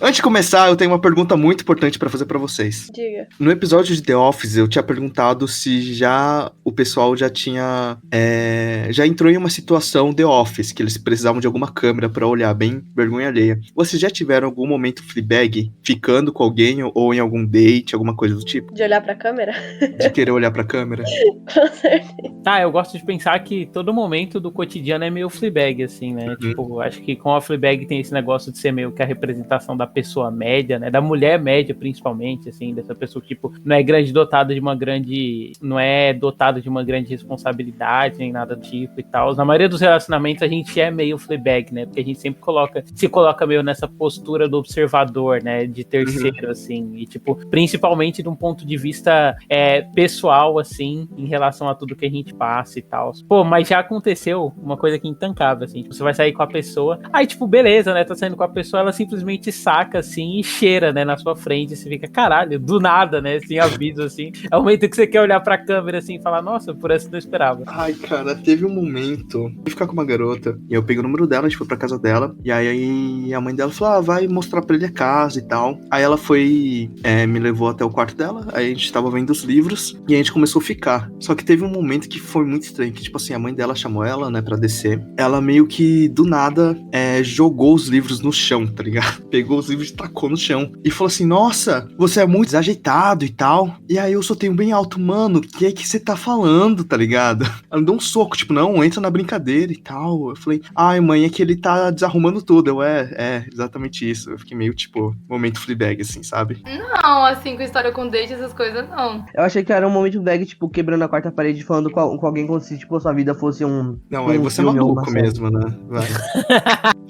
Antes de começar, eu tenho uma pergunta muito importante pra fazer pra vocês. Diga. No episódio de The Office, eu tinha perguntado se o pessoal já tinha... já entrou em uma situação The Office, que eles precisavam de alguma câmera pra olhar, bem vergonha alheia. Vocês já tiveram algum momento Fleabag, ficando com alguém ou em algum date, alguma coisa do tipo? De olhar pra câmera? De querer olhar pra câmera? Com certeza. Tá, eu gosto de pensar que todo momento do cotidiano é meio Fleabag, assim, né? Tipo, acho que com a Fleabag tem esse negócio de ser meio que a representação da pessoa média, né? Da mulher média, principalmente, assim, dessa pessoa que, tipo, não é dotada de uma grande responsabilidade, nem nada do tipo e tal. Na maioria dos relacionamentos a gente é meio Fleabag, né? Porque a gente sempre se coloca meio nessa postura do observador, né? De terceiro, assim. E, tipo, principalmente de um ponto de vista pessoal, assim, em relação a tudo que a gente passa e tal. Pô, mas já aconteceu uma coisa que é intancável, assim. Tipo, você vai sair com a pessoa, aí, tipo, beleza, né? Tá saindo com a pessoa, ela simplesmente saca, assim, e cheira, né? Na sua frente. E você fica, caralho, do nada, né? Sem aviso, assim. É o momento que você quer olhar pra câmera, assim, e falar, nossa, por essa eu não esperava. Ai, cara, teve um momento... Eu fui ficar com uma garota, e eu peguei o número dela, a gente foi pra casa dela, e aí a mãe dela falou, vai mostrar pra ele a casa e tal. Aí ela foi, me levou até o quarto dela, aí a gente tava vendo os livros, e a gente começou a ficar. Só que teve um momento que foi muito estranho, que tipo assim, a mãe dela chamou ela, né, pra descer. Ela meio que, do nada, jogou os livros no chão, tá ligado? Pegou os livros e tacou no chão. E falou assim, nossa, você é muito desajeitado e tal. E aí eu só tenho bem alto, mano, o que é que você tá falando, tá ligado? Ela me deu um soco, tipo, não, entra na brincadeira e tal. Eu falei, ai mãe, é que ele tá desarrumando tudo. Exatamente isso. Eu fiquei meio, tipo, momento Fleabag, assim, sabe? Não, assim, com história com date, essas coisas, não. Eu achei que era um momento bag, tipo, quebrando a quarta parede, falando com alguém como se, tipo, sua vida fosse um... Não, aí você é maluco mesmo, né? Vai.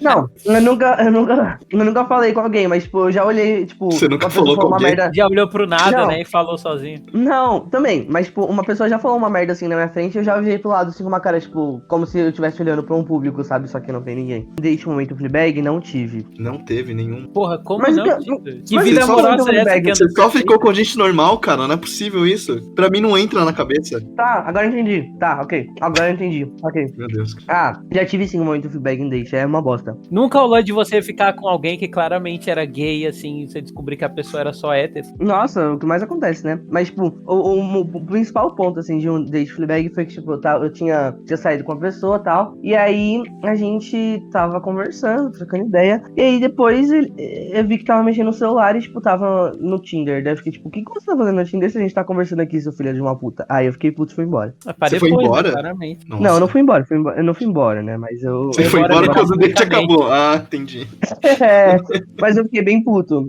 Não, eu nunca falei com alguém, mas, tipo, eu já olhei, tipo... Você nunca falou com alguém? Merda... Já olhou pro nada, Não. né, e falou sozinho. Não, também, mas, tipo, uma pessoa já falou uma merda, assim, na minha frente, eu já virei pro lado, assim, com uma cara, tipo, como se eu estivesse olhando pra um público, sabe, só que não tem ninguém. Date momento Fleabag, não tive. Não teve nenhum. Porra, como Mas não? que vida amorosa é essa que Você só ficou com gente normal, cara? Não é possível isso. Pra mim não entra na cabeça. Tá, agora eu entendi. Tá, ok. Agora eu entendi. Ok. Meu Deus. Ah, já tive sim um momento Fleabag em date, é uma bosta. Nunca rolou de você ficar com alguém que claramente era gay, assim, e você descobrir que a pessoa era só hétero? Nossa, o que mais acontece, né? Mas, tipo, o principal ponto, assim, de um date Fleabag foi que, tipo, eu tinha saído com uma pessoa e tal, e aí a gente tava conversando, trocando ideia, e aí depois eu vi que tava mexendo no celular e, tipo, tava no Tinder. Daí eu fiquei, tipo, o que você tá fazendo no Tinder se a gente tá conversando aqui, seu filho de uma puta? Aí eu fiquei puto e fui embora. Você foi embora? Né, claramente. Nossa. Não, eu não fui embora, eu não fui embora, né? Mas eu... Você foi embora quando o date acabou. Ah, entendi. Mas eu fiquei bem puto,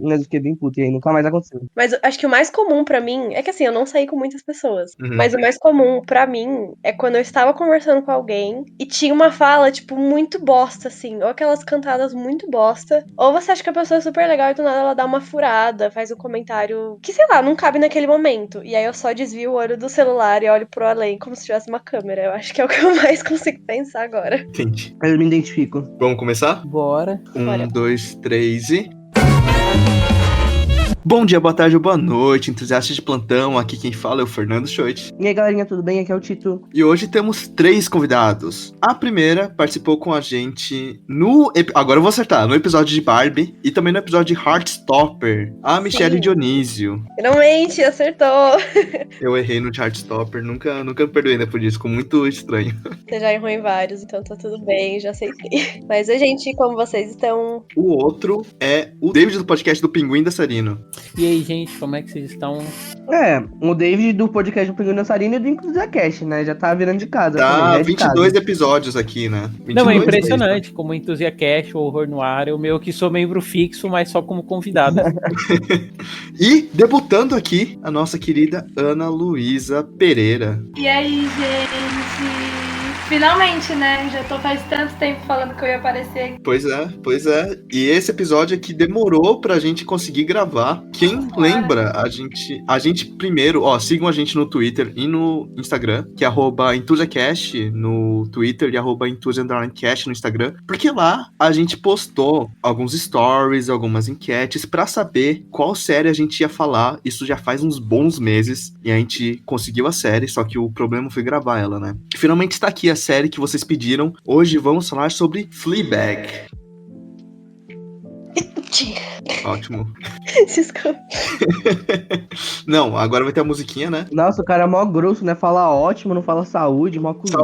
e aí nunca mais aconteceu. Mas acho que o mais comum pra mim é que assim, eu não saí com muitas pessoas. Uhum. Mas o mais comum pra mim é quando eu estava conversando com alguém e tinha uma fala, tipo, muito bosta, assim. Ou aquelas cantadas muito bosta. Ou você acha que a pessoa é super legal e do nada ela dá uma furada, faz um comentário que, sei lá, não cabe naquele momento. E aí eu só desvio o olho do celular e olho pro além como se tivesse uma câmera. Eu acho que é o que eu mais consigo pensar agora. Entendi. Eu me identifico. Vamos começar? Bora. 1, 2, 3 e... Bom dia, boa tarde ou boa noite, entusiastas de plantão. Aqui quem fala é o Fernando Schoit. E aí, galerinha, tudo bem? Aqui é o Tito. E hoje temos 3 convidados. A primeira participou com a gente agora eu vou acertar, no episódio de Barbie e também no episódio de Heartstopper, a Michelle Dionísio. Finalmente, acertou! Eu errei no Heartstopper, nunca me perdoei, né, por isso, ficou muito estranho. Você já errou em vários, então tá tudo bem, já aceitei. Mas, oi, gente, como vocês estão? O outro é o David do podcast do Pinguim Dançarino. E aí, gente, como é que vocês estão? O David do podcast do Pinguim Dançarino e do Inclusacast, né? Já tá virando de casa. Tá, também, já é de 22 casa. episódios aqui, né? 22 Não, é impressionante, como Enthusiast, o Horror no Ar, eu meio que sou membro fixo, mas só como convidado. E debutando aqui, a nossa querida Ana Luísa Pereira. E aí, gente? Finalmente, né? Já tô faz tanto tempo falando que eu ia aparecer. Pois é. E esse episódio aqui demorou pra gente conseguir gravar. Quem lembra, a gente primeiro, sigam a gente no Twitter e no Instagram, que é @enthusiacast no Twitter e @enthusi_cast no Instagram, porque lá a gente postou alguns stories, algumas enquetes pra saber qual série a gente ia falar. Isso já faz uns bons meses e a gente conseguiu a série, só que o problema foi gravar ela, né? Finalmente está aqui a série que vocês pediram. Hoje vamos falar sobre Fleabag. Ótimo. Desculpa. Não, agora vai ter a musiquinha, né? Nossa, o cara é mó grosso, né? Fala ótimo, não fala saúde, mó cuzão.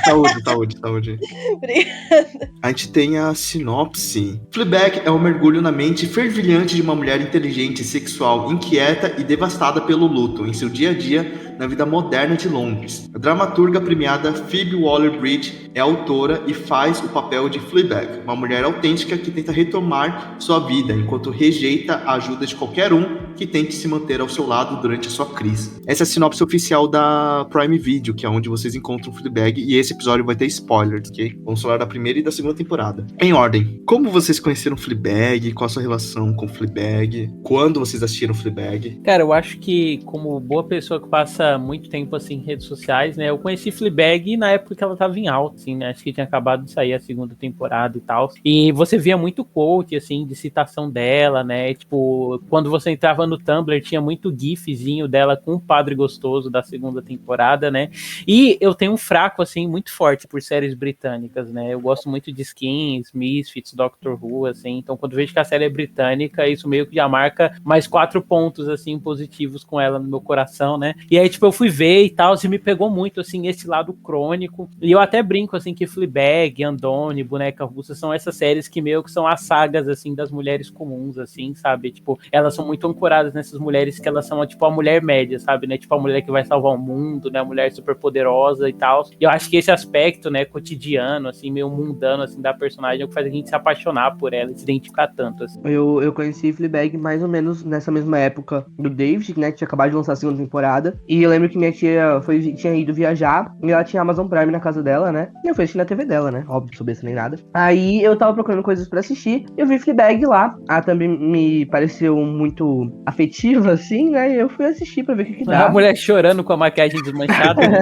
Saúde. Obrigada. A gente tem a sinopse. Fleabag é um mergulho na mente fervilhante de uma mulher inteligente, sexual, inquieta e devastada pelo luto em seu dia a dia na vida moderna de Londres. A dramaturga premiada Phoebe Waller-Bridge é autora e faz o papel de Fleabag, uma mulher autêntica que tenta retomar sua vida enquanto rejeita a ajuda de qualquer um que tente se manter ao seu lado durante a sua crise. Essa é a sinopse oficial da Prime Video, que é onde vocês encontram Fleabag, e esse episódio vai ter spoilers, ok? Vamos falar da primeira e da segunda temporada. Em ordem, como vocês conheceram Fleabag? Qual a sua relação com Fleabag? Quando vocês assistiram Fleabag? Cara, eu acho que, como boa pessoa que passa muito tempo assim em redes sociais, né? Eu conheci Fleabag na época que ela tava em alta, assim, né? Acho que tinha acabado de sair a segunda temporada e tal. E você via muito quote, assim, de citação dela, né? Tipo, quando você entrava no Tumblr, tinha muito gifzinho dela com o Padre Gostoso da segunda temporada, né? E eu tenho um fraco, assim, muito forte por séries britânicas, né? Eu gosto muito de Skins, Misfits, Doctor Who, assim. Então, quando vejo que a série é britânica, isso meio que já marca mais 4 pontos, assim, positivos com ela no meu coração, né? E aí, tipo, eu fui ver e tal, e me pegou muito, assim, esse lado crônico. E eu até brinco, assim, que Fleabag, Andone, Boneca Russa são essas séries que meio que são as sagas, assim, das mulheres comuns, assim, sabe? Tipo, elas são muito ancoradas nessas mulheres que elas são, tipo, a mulher média, sabe? Né? Tipo, a mulher que vai salvar o mundo, né? A mulher super poderosa e tal. E eu acho que esse aspecto, né, cotidiano, assim, meio mundano, assim, da personagem é o que faz a gente se apaixonar por ela e se identificar tanto, assim. Eu conheci Fleabag mais ou menos nessa mesma época do David, né? Que tinha acabado de lançar a segunda temporada. E eu lembro que minha tia tinha ido viajar e ela tinha Amazon Prime na casa dela, né? E eu fui assistir na TV dela, né? Óbvio, soubesse nem nada. Aí eu tava procurando coisas pra assistir. Eu vi Fleabag lá. Ela também me pareceu muito afetiva, assim, né? E eu fui assistir pra ver o que dá. A mulher chorando com a maquiagem desmanchada, né?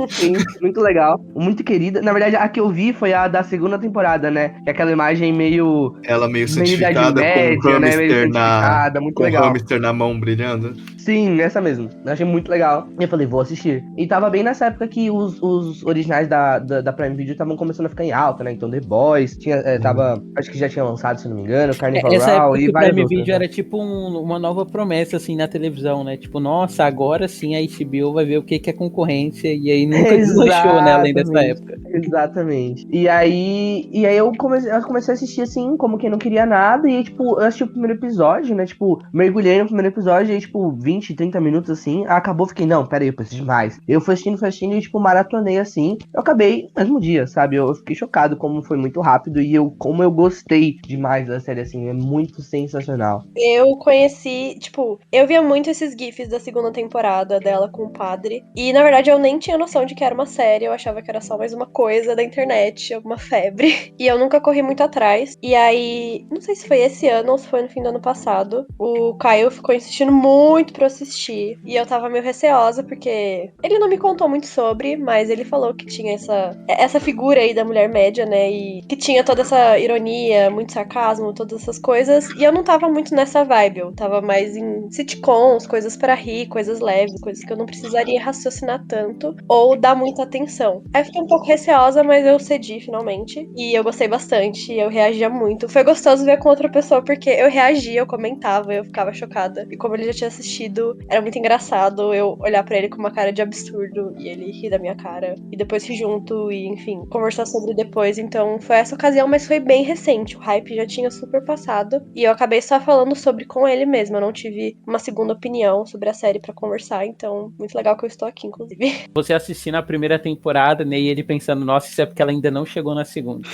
Sim, muito legal. Muito querida. Na verdade, a que eu vi foi a da segunda temporada, né? Que é aquela imagem meio Ela meio Idade santificada com um Média, né? Meio santificada, muito legal. hamster na mão brilhando. Sim, essa mesmo. Eu achei muito legal. E eu falei, vou assistir. E tava bem nessa época que os originais da Prime Video estavam começando a ficar em alta, né? Então The Boys, tava, acho que já tinha lançado, se não me engano, Carnival Essa Row época e que o várias Prime outras. Video Né? era tipo uma nova promessa, assim, na televisão, né? Tipo, nossa, agora sim a HBO vai ver o que é concorrência, e aí nunca deslanchou, né? Além dessa época. Exatamente. E aí eu comecei a assistir assim, como quem não queria nada, e tipo, eu assisti o primeiro episódio, né? Tipo, mergulhei no primeiro episódio, e aí, tipo, 20, 30 minutos assim, acabou, fiquei, não, pera aí, eu preciso de mais. Eu fui assistindo e, tipo, maratonei assim. Eu acabei no mesmo dia, sabe? Eu fiquei chocado como foi muito rápido e como eu gostei demais da série, assim, é muito sensacional. Eu conheci, tipo, eu via muito esses GIFs da segunda temporada dela com o padre. E na verdade eu nem tinha noção de que era uma série, eu achava que era só mais uma coisa da internet, alguma febre. E eu nunca corri muito atrás. E aí, não sei se foi esse ano ou se foi no fim do ano passado, o Caio ficou insistindo muito pra eu assistir. E eu tava meio receosa, porque ele não me contou muito sobre, mas ele falou que tinha essa figura aí da mulher média, né? E que tinha toda essa ironia, muito sarcasmo, todas essas coisas. E eu não tava muito nessa vibe, eu tava mais em sitcoms, coisas pra rir, coisas leves, coisas que eu não precisaria raciocinar tanto ou dar muita atenção. Aí eu fiquei um pouco receosa, mas eu cedi finalmente. E eu gostei bastante, eu reagia muito. Foi gostoso ver com outra pessoa, porque eu reagia, eu comentava, eu ficava chocada. E como ele já tinha assistido, era muito engraçado eu olhar pra ele com uma cara de absurdo e ele rir da minha cara. E depois rir junto e, enfim, conversar sobre depois. Então foi essa ocasião, mas foi bem recente. O hype já tinha super passado. E eu acabei só falando sobre com ele mesmo. Eu não tive uma segunda opinião sobre a série pra conversar. Então, muito legal que eu estou aqui, inclusive. Você assistindo a primeira temporada, né? E ele pensando, nossa, isso é porque ela ainda não chegou na segunda.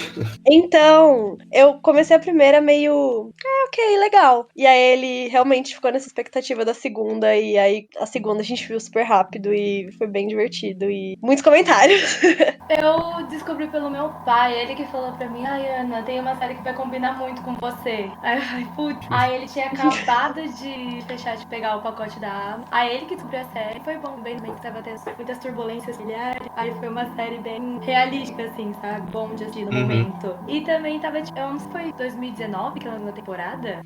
Então, eu comecei a primeira meio. Ok, legal. E aí ele realmente ficou nessa expectativa da segunda. E aí a segunda a gente viu super rápido e foi bem divertido. E muitos comentários. Eu descobri pelo meu pai, ele que falou pra mim, ai Ana, tem uma série que vai combinar muito com você. Aí eu falei, putz. Aí ele tinha acabado de fechar de pegar o pacote da Amazon. Aí ele que descobriu a série. Foi bom, bem que tava tendo muitas turbulências familiares. Aí foi uma série bem realística, assim, sabe? Bom de assistir no momento. E também tava, eu não sei se foi 2019 que ela na temporada.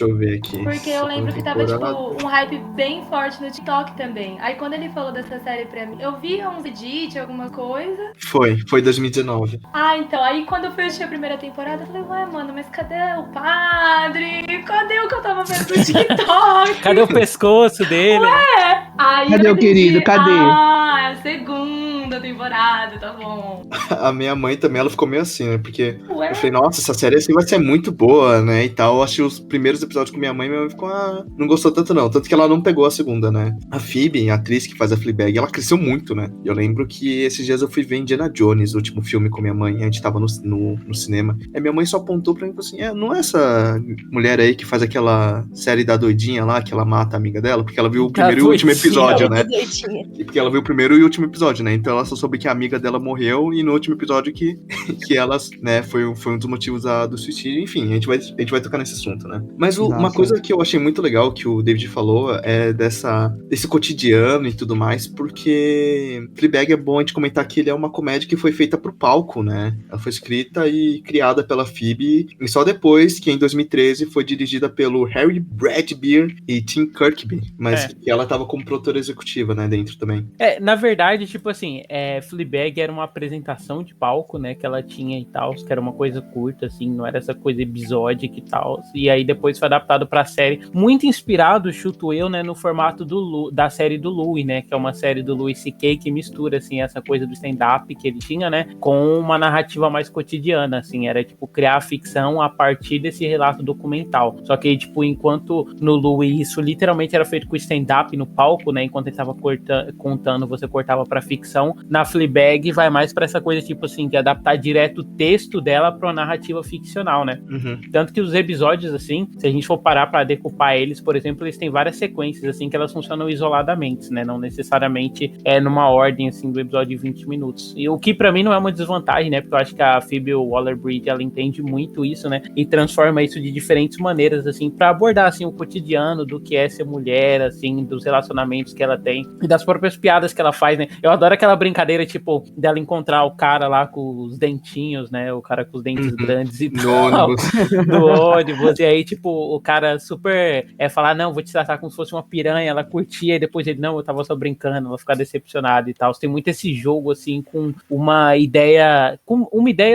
Deixa eu ver aqui. Porque eu lembro que tava, tipo, um hype bem forte no TikTok também. Aí quando ele falou dessa série pra mim, eu vi uns edits, alguma coisa. Foi 2019. Ah, então, aí quando eu fui assistir a primeira temporada, eu falei, ué, mano, mas cadê o padre? Cadê o que eu tava vendo no TikTok? Cadê o pescoço dele? Aí Cadê eu o querido? Cadê? Ah, é a segunda temporada, tá bom. A minha mãe também, ela ficou meio assim, né? Porque Ué? eu falei, nossa, essa série assim vai ser muito boa, né? E tal. Eu achei os primeiros episódios com minha mãe ficou, não gostou tanto não. Tanto que ela não pegou a segunda, né? A Phoebe, a atriz que faz a Fleabag, ela cresceu muito, né? Eu lembro que esses dias eu fui ver Indiana Jones, o último filme com minha mãe, a gente tava no cinema. Aí minha mãe só apontou pra mim e falou assim, não é essa mulher aí que faz aquela série da doidinha lá, que ela mata a amiga dela? Porque ela viu o primeiro e o último episódio, né? E porque ela viu o primeiro e o último episódio, né? Então ela só soube que a amiga dela morreu e no último episódio que elas, né, foi um dos motivos do suicídio. Enfim, a gente vai tocar nesse assunto, né? Mas uma coisa que eu achei muito legal que o David falou é desse cotidiano e tudo mais, porque Fleabag é bom a gente comentar que ele é uma comédia que foi feita pro palco, né? Ela foi escrita e criada pela Phoebe e só depois que em 2013 foi dirigida pelo Harry Bradbeer e Tim Kirkby, mas que ela tava como produtora executiva, né, dentro também. Na verdade, tipo assim, Fleabag era uma apresentação de palco, né, que ela tinha e tal, que era uma coisa curta, assim, não era essa coisa episódica e tal, e aí depois foi adaptado pra série, muito inspirado, chuto eu, né, no formato da série do Louis, né, que é uma série do Louis C.K. que mistura, assim, essa coisa do stand-up que ele tinha, né, com uma narrativa mais cotidiana, assim, era, tipo, criar a ficção a partir desse relato documental, só que, tipo, enquanto no Louis isso literalmente era feito com stand-up no palco, né, enquanto ele tava contando, você cortava pra ficção, na Fleabag vai mais pra essa coisa, tipo assim, de adaptar direto o texto dela pra uma narrativa ficcional, né? Uhum. Tanto que os episódios, assim, se a gente for parar pra decupar eles, por exemplo, eles têm várias sequências, assim, que elas funcionam isoladamente, né? Não necessariamente numa ordem, assim, do episódio de 20 minutos. E o que pra mim não é uma desvantagem, né? Porque eu acho que a Phoebe Waller-Bridge, ela entende muito isso, né? E transforma isso de diferentes maneiras, assim, pra abordar, assim, o cotidiano do que é ser mulher, assim, dos relacionamentos que ela tem e das próprias piadas que ela faz, né? Eu adoro aquela brincadeira, tipo, dela encontrar o cara lá com os dentinhos, né? O cara com os dentes grandes e tal. No ônibus. E aí, tipo, o cara super falar, não, vou te tratar como se fosse uma piranha. Ela curtia e depois ele, não, eu tava só brincando, vou ficar decepcionado e tal. Tem muito esse jogo, assim, com uma ideia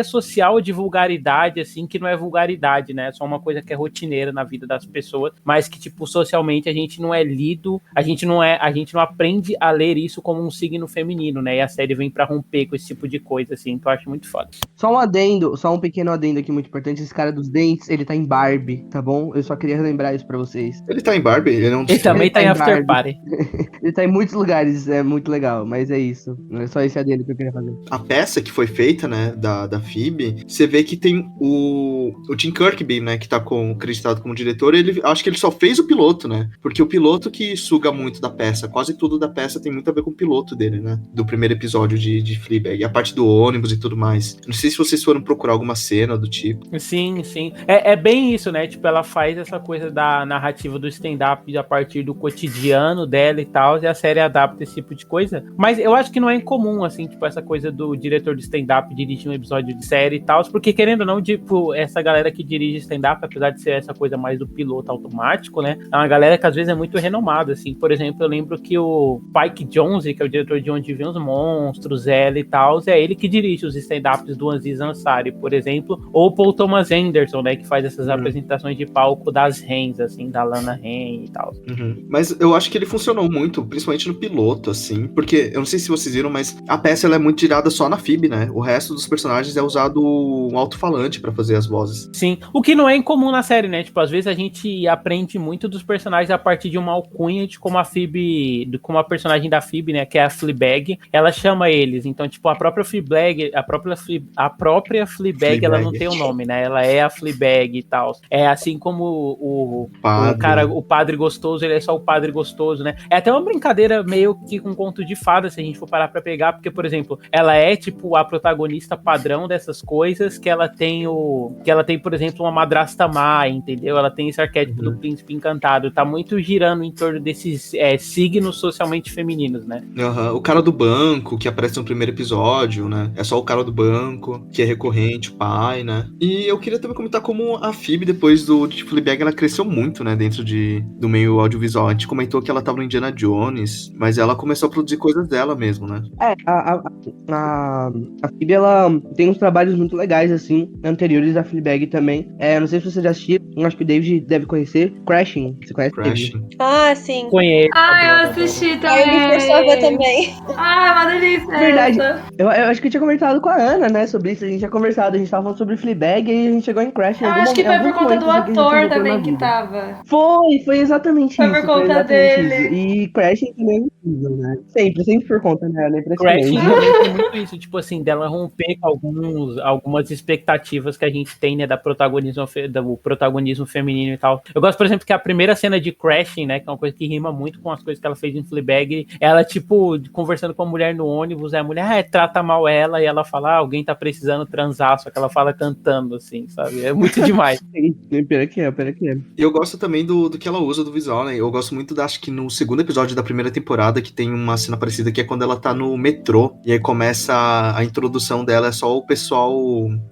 social de vulgaridade, assim, que não é vulgaridade, né? É só uma coisa que é rotineira na vida das pessoas, mas que, tipo, socialmente a gente não é lido, a gente não aprende a ler isso como um signo feminino, né? E a série vem pra romper com esse tipo de coisa, assim, que eu acho muito foda. Só um pequeno adendo aqui muito importante, esse cara dos dentes, ele tá em Barbie, tá bom? Eu só queria relembrar isso pra vocês. Ele tá em Barbie? Ele também tá em After Party. Ele tá em muitos lugares, é muito legal, mas é isso. É só esse adendo que eu queria fazer. A peça que foi feita, né, da Phoebe, você vê que tem o Tim Kirkby, né, que tá acreditado como diretor, acho que ele só fez o piloto, né? Porque o piloto que suga muito da peça, quase tudo da peça tem muito a ver com o piloto dele, né? Do primeiro episódio de Fleabag, a parte do ônibus e tudo mais. Não sei se vocês foram procurar alguma cena do tipo. Sim, sim. É bem isso, né? Tipo, ela faz essa coisa da narrativa do stand-up a partir do cotidiano dela e tal, e a série adapta esse tipo de coisa. Mas eu acho que não é incomum, assim, tipo, essa coisa do diretor de stand-up dirigir um episódio de série e tal, porque querendo ou não, tipo, essa galera que dirige stand-up, apesar de ser essa coisa mais do piloto automático, né? É uma galera que às vezes é muito renomada, assim. Por exemplo, eu lembro que o Spike Jonze, que é o diretor de Onde Vêm os Monstros, Ela e tal, é ele que dirige os stand-ups do Aziz Ansari, por exemplo, ou Paul Thomas Anderson, né, que faz essas apresentações de palco das Rens, assim, da Lana Ren e tal. Mas eu acho que ele funcionou muito, principalmente no piloto, assim, porque, eu não sei se vocês viram, mas a peça ela é muito tirada só na Phoebe, né? O resto dos personagens é usado um alto-falante pra fazer as vozes. Sim, o que não é incomum na série, né? Tipo, às vezes a gente aprende muito dos personagens a partir de uma alcunha de como a Phoebe, como a personagem da Phoebe, né, que é a Fleabag, ela chama eles. Então, tipo, a própria Fleabag, ela não tem o nome, né? Ela é a Fleabag e tal. É assim como o padre gostoso, ele é só o padre gostoso, né? É até uma brincadeira meio que com conto de fada, se a gente for parar pra pegar, porque, por exemplo, ela é, tipo, a protagonista padrão dessas coisas, que ela tem, por exemplo, uma madrasta má, entendeu? Ela tem esse arquétipo do príncipe encantado. Tá muito girando em torno desses signos socialmente femininos, né? O cara do banco, que aparece no primeiro episódio, né? É só o cara do banco, que é recorrente, o pai, né? E eu queria também comentar como a Phoebe, depois de Fleabag, ela cresceu muito, né? Dentro do meio audiovisual. A gente comentou que ela tava no Indiana Jones, mas ela começou a produzir coisas dela mesmo, né? A Phoebe, ela tem uns trabalhos muito legais, assim, anteriores à Fleabag também. Não sei se você já assistiu, acho que o David deve conhecer. Crashing, você conhece, David? Crashing. Ah, sim. Conheço. Eu assisti Aí eu me forçou a ver também. também. Uma delícia Verdade. essa. Eu acho que eu tinha conversado com a Ana, né, sobre isso. A gente tinha conversado, a gente tava falando sobre Fleabag e a gente chegou em Crash em Eu algum acho que em foi algum por conta momento, do assim, que a gente ator encontrou na também que vida. tava. Foi exatamente Foi isso. por conta exatamente dele. isso. E Crashing também é incrível, né? Sempre por conta dela, é Crashing impressionante. também tem muito isso, tipo assim, dela romper com algumas expectativas que a gente tem, né, do protagonismo feminino e tal. Eu gosto, por exemplo, que a primeira cena de Crashing, né, que é uma coisa que rima muito com as coisas que ela fez em Fleabag, ela, tipo, conversando com a mulher no ônibus, a mulher trata mal ela, e ela fala, alguém tá precisando transar, só que ela fala cantando, assim, sabe? É muito demais. Pior que é. E eu gosto também do que ela usa do visual, né? Eu gosto muito acho que no segundo episódio da primeira temporada, que tem uma cena parecida, que é quando ela tá no metrô, e aí começa a introdução dela, é só o pessoal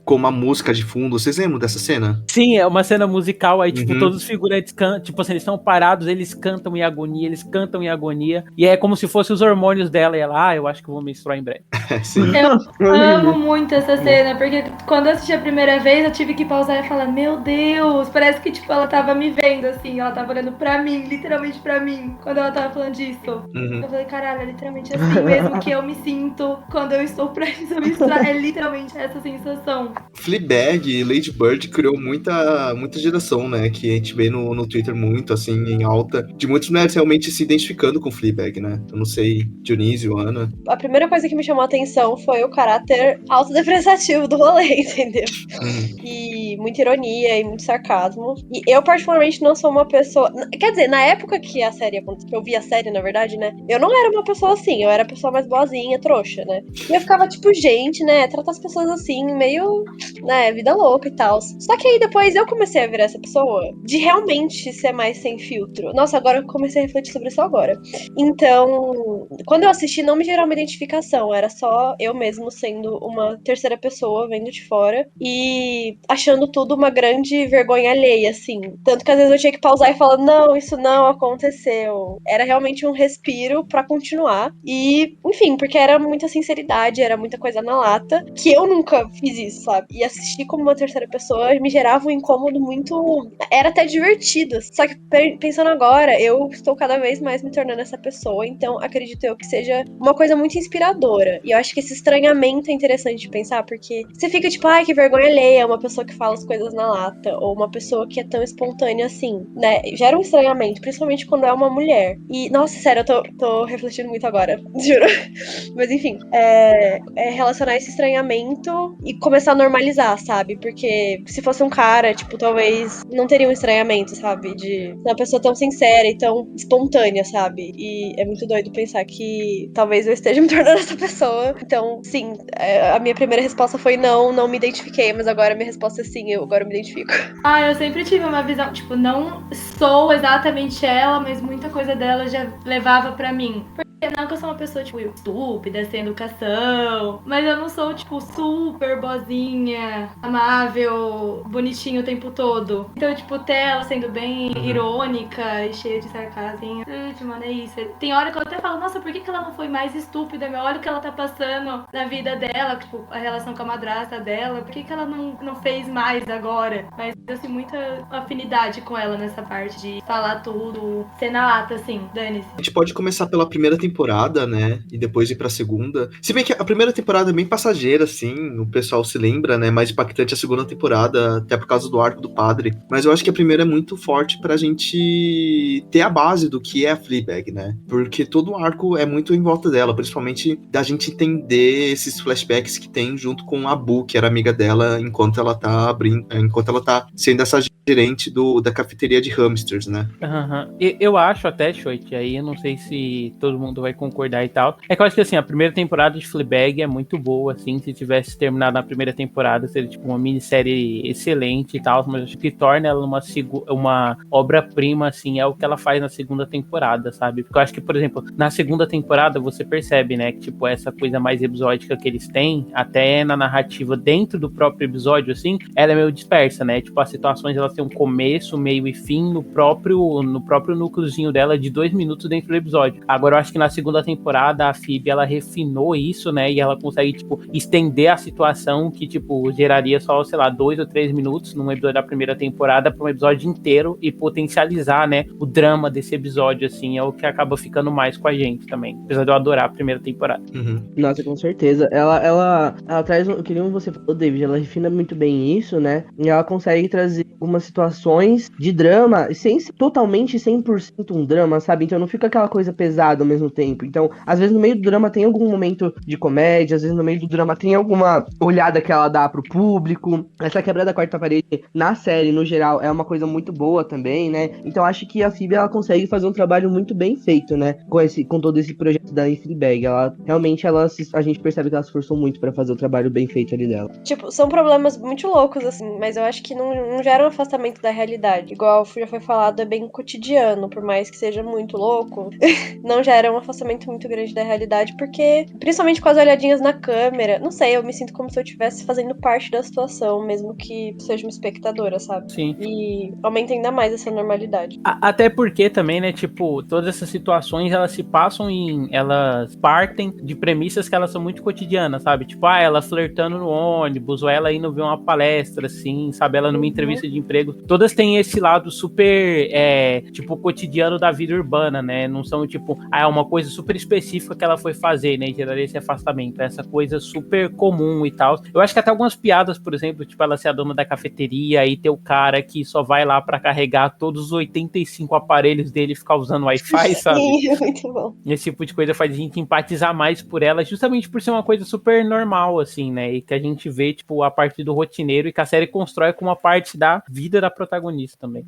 com uma música de fundo. Vocês lembram dessa cena? Sim, é uma cena musical, aí, tipo, Uhum. todos os figurantes cantam, tipo assim, eles estão parados, eles cantam em agonia, e é como se fossem os hormônios dela, e ela, eu acho que vou menstruar em breve. Sim. Eu amo muito essa cena, porque quando eu assisti a primeira vez, eu tive que pausar e falar, meu Deus, parece que, tipo, ela tava me vendo, assim, ela tava olhando pra mim, literalmente pra mim, quando ela tava falando disso. Uhum. Eu falei, caralho, é literalmente assim mesmo que eu me sinto quando eu estou prestes a menstruar, é literalmente essa sensação. Fleabag e Lady Bird criou muita geração, né? Que a gente vê no Twitter muito, assim, em alta, de muitas mulheres realmente se identificando com Fleabag, né? Eu não sei, Dionísio, Ana. A primeira coisa que me chamou a atenção foi o caráter autodepreciativo do rolê, entendeu? E muita ironia e muito sarcasmo. E eu, particularmente, não sou uma pessoa. Quer dizer, na época que eu vi a série, na verdade, né? Eu não era uma pessoa assim, eu era a pessoa mais boazinha, trouxa, né? E eu ficava tipo, gente, né? Tratar as pessoas assim, meio, né? Vida louca e tal. Só que aí depois eu comecei a virar essa pessoa de realmente ser mais sem filtro. Nossa, agora eu comecei a refletir sobre isso agora. Então, quando eu assisti, não me gerou uma identificação, era só eu mesmo sendo uma terceira pessoa, vendo de fora e achando tudo uma grande vergonha alheia, assim. Tanto que às vezes eu tinha que pausar e falar, não, isso não aconteceu. Era realmente um respiro pra continuar. E, enfim, porque era muita sinceridade, era muita coisa na lata, que eu nunca fiz isso, sabe? E assistir como uma terceira pessoa me gerava um incômodo muito. Era até divertido. Só que pensando agora, eu estou cada vez mais me tornando essa pessoa, então acredito eu que seja uma coisa muito inspiradora. E eu acho que esse estranhamento é interessante de pensar, porque você fica tipo, ai, que vergonha alheia, uma pessoa que fala as coisas na lata, ou uma pessoa que é tão espontânea assim, né? Gera um estranhamento, principalmente quando é uma mulher. E, nossa, sério, eu tô refletindo muito agora, juro. Mas enfim, relacionar esse estranhamento e começar a normalizar, sabe? Porque se fosse um cara, tipo, talvez não teria um estranhamento, sabe? De uma pessoa tão sincera e tão espontânea, sabe? E é muito doido pensar que talvez eu esteja me tornando essa pessoa. Então, sim, a minha primeira resposta foi não me identifiquei, mas agora a minha resposta é sim, eu agora me identifico. Eu sempre tive uma visão, tipo, não sou exatamente ela, mas muita coisa dela já levava pra mim. Não que eu sou uma pessoa, tipo, estúpida, sem educação, mas eu não sou, tipo, super boazinha, amável, bonitinha o tempo todo. Então, tipo, ter ela sendo bem irônica e cheia de sarcasmo, mano, é isso. Tem hora que eu até falo, nossa, por que ela não foi mais estúpida? Olha o que ela tá passando na vida dela, tipo, a relação com a madrasta dela, por que ela não fez mais agora? Mas eu tenho muita afinidade com ela nessa parte de falar tudo, ser na lata, assim, dane-se. A gente pode começar pela primeira temporada, né? E depois ir pra segunda. Se bem que a primeira temporada é bem passageira, assim, o pessoal se lembra, né? Mais impactante a segunda temporada, até por causa do arco do padre. Mas eu acho que a primeira é muito forte pra gente ter a base do que é a Fleabag, né? Porque todo o arco é muito em volta dela, principalmente da gente entender esses flashbacks que tem junto com a Bu, que era amiga dela, enquanto ela tá sendo essa gerente da cafeteria de hamsters, né? Eu acho até, Choit, aí eu não sei se todo mundo vai concordar e tal. É que eu acho que, assim, a primeira temporada de Fleabag é muito boa, assim, se tivesse terminado na primeira temporada, seria, tipo, uma minissérie excelente e tal, mas acho que torna ela uma obra-prima, assim, é o que ela faz na segunda temporada, sabe? Porque eu acho que, por exemplo, na segunda temporada você percebe, né, que, tipo, essa coisa mais episódica que eles têm, até na narrativa dentro do próprio episódio, assim, ela é meio dispersa, né? Tipo, as situações, elas têm um começo, meio e fim no próprio núcleozinho dela de 2 minutos dentro do episódio. Agora, eu acho que na segunda temporada, a Phoebe, ela refinou isso, né? E ela consegue, tipo, estender a situação que, tipo, geraria só, sei lá, 2 ou 3 minutos num episódio da primeira temporada para um episódio inteiro e potencializar, né, o drama desse episódio, assim, é o que acaba ficando mais com a gente também. Apesar de eu adorar a primeira temporada. Nossa, com certeza. Ela traz, que nem você falou, David, ela refina muito bem isso, né? E ela consegue trazer algumas situações de drama, sem ser totalmente 100% um drama, sabe? Então não fica aquela coisa pesada ao mesmo tempo. Então, às vezes no meio do drama tem algum momento de comédia, às vezes no meio do drama tem alguma olhada que ela dá pro público. Essa quebra da quarta parede na série, no geral, é uma coisa muito boa também, né? Então acho que a Phoebe, ela consegue fazer um trabalho muito bem feito, né? Com todo esse projeto da Fleabag. Ela realmente, a gente percebe que ela se esforçou muito pra fazer o trabalho bem feito ali dela. Tipo, são problemas muito loucos, assim, mas eu acho que não gera um afastamento da realidade. Igual já foi falado, é bem cotidiano, por mais que seja muito louco, não gera um afastamento muito grande da realidade, porque, principalmente com as olhadinhas na câmera, não sei, eu me sinto como se eu estivesse fazendo parte da situação, mesmo que seja uma espectadora, sabe? Sim. E aumenta ainda mais essa normalidade. Até porque também, né, tipo, todas essas situações, elas partem de premissas que elas são muito cotidianas, sabe? Tipo, ela flertando no ônibus, ou ela indo ver uma palestra, assim, sabe? Ela numa entrevista de emprego. Todas têm esse lado super, tipo, cotidiano da vida urbana, né? Não são, tipo, é uma coisa super específica que ela foi fazer, né? E gerar esse afastamento. Essa coisa super comum e tal. Eu acho que até algumas piadas, por exemplo, tipo, ela ser a dona da cafeteria e ter o cara que só vai lá pra carregar todos os 85 aparelhos dele e ficar usando Wi-Fi, sabe? Sim, é muito bom. Esse tipo de coisa faz a gente empatizar mais por ela, justamente por ser uma coisa super normal, assim, né? E que a gente vê, tipo, a parte do rotineiro e que a série constrói como uma parte da vida da protagonista também.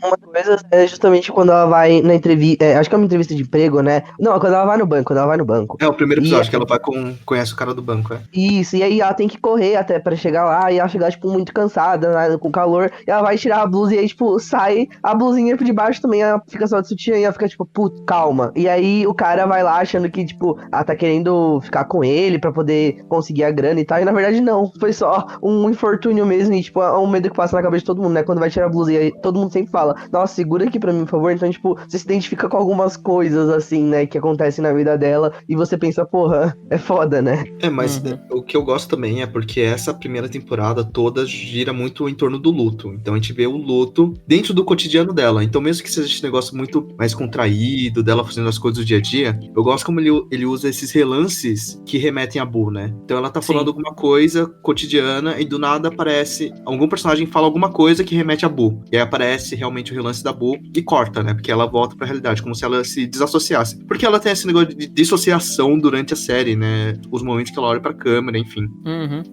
Uma coisa é justamente quando ela vai na entrevista. Acho que é uma entrevista de emprego, né? Não, quando ela vai no banco. É o primeiro episódio que ela vai conhece o cara do banco, é. Isso, e aí ela tem que correr até pra chegar lá, e ela chega, tipo, muito cansada, né, com calor, e ela vai tirar a blusa, e aí, tipo, sai a blusinha por debaixo também, ela fica só de sutiã, e ela fica, tipo, putz, calma. E aí o cara vai lá achando que, tipo, ela tá querendo ficar com ele pra poder conseguir a grana e tal, e na verdade não, foi só um infortúnio mesmo, e, tipo, é um medo que passa na cabeça de todo mundo, né, quando vai tirar a blusa, e aí todo mundo sempre fala, nossa, segura aqui pra mim, por favor, então, tipo, você se identifica com algumas coisas, assim, né, que acontecem na vida dela, e você pensa, porra, é foda, né? Mas o que eu gosto também é porque essa primeira temporada toda gira muito em torno do luto. Então a gente vê o luto dentro do cotidiano dela. Então mesmo que seja esse negócio muito mais contraído, dela fazendo as coisas do dia a dia, eu gosto como ele usa esses relances que remetem a Boo, né? Então ela tá falando alguma coisa cotidiana e do nada aparece, algum personagem fala alguma coisa que remete a Boo. E aí aparece realmente o relance da Boo e corta, né? Porque ela volta pra realidade, como se ela se desassociasse. Porque ela tem esse negócio de dissociação durante a série, né? Os momentos que ela olha pra câmera, enfim.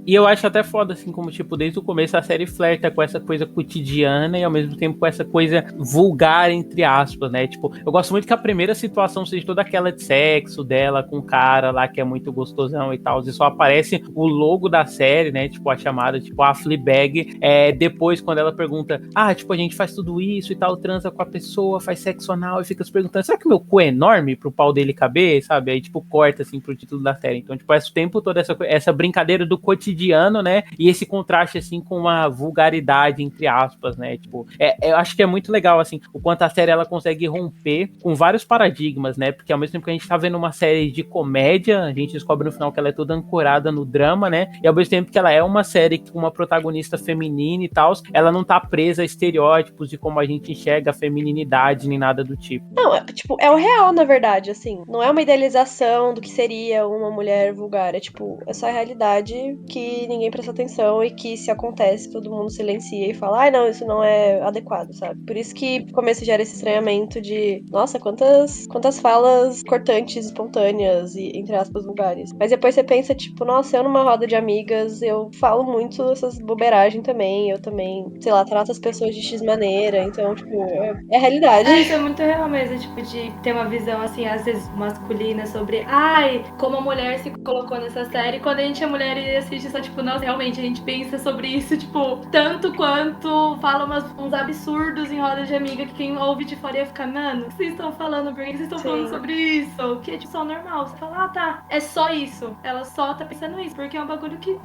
E eu acho até foda, assim, como, tipo, desde o começo a série flerta com essa coisa cotidiana e ao mesmo tempo com essa coisa vulgar, entre aspas, né? Tipo, eu gosto muito que a primeira situação seja toda aquela de sexo dela com o cara lá que é muito gostosão e tal, e só aparece o logo da série, né? Tipo, a chamada, tipo, a Fleabag, depois quando ela pergunta, tipo, a gente faz tudo isso e tal, transa com a pessoa, faz sexo anal e fica se perguntando, será que meu cu é enorme pro pau dele caber, sabe? Aí, tipo, corta, assim, pro título da série. Então, tipo, o tempo todo essa brincadeira do cotidiano, né? E esse contraste, assim, com uma vulgaridade, entre aspas, né? Tipo, eu acho que é muito legal, assim, o quanto a série, ela consegue romper com vários paradigmas, né? Porque ao mesmo tempo que a gente tá vendo uma série de comédia, a gente descobre no final que ela é toda ancorada no drama, né? E ao mesmo tempo que ela é uma série com uma protagonista feminina e tal, ela não tá presa a estereótipos de como a gente enxerga a femininidade, nem nada do tipo. Não, tipo, é o real, na verdade, assim. Não é uma idealização do que seria uma mulher vulgar. É, tipo, essa realidade que ninguém presta atenção e que, se acontece, todo mundo silencia e fala, não, isso não é adequado, sabe? Por isso que no começo gera esse estranhamento de, nossa, quantas falas cortantes, espontâneas e, entre aspas, vulgares. Mas depois você pensa, tipo, nossa, eu numa roda de amigas, eu falo muito essas boberagens também. Eu também, sei lá, trato as pessoas de X maneira. Então, tipo, é a realidade. Isso é muito real mesmo, tipo, de ter uma visão, assim, às vezes, masculina sobre ai, como a mulher se colocou nessa série. Quando a gente é mulher e assiste, só tipo, nossa, realmente, a gente pensa sobre isso, tipo, tanto quanto fala uns absurdos em roda de amiga que quem ouve de fora ia ficar, mano, o que vocês estão falando? Por que vocês estão falando sobre isso? Que é tipo só normal. Você fala, ah, tá, é só isso. Ela só tá pensando isso, porque é um bagulho que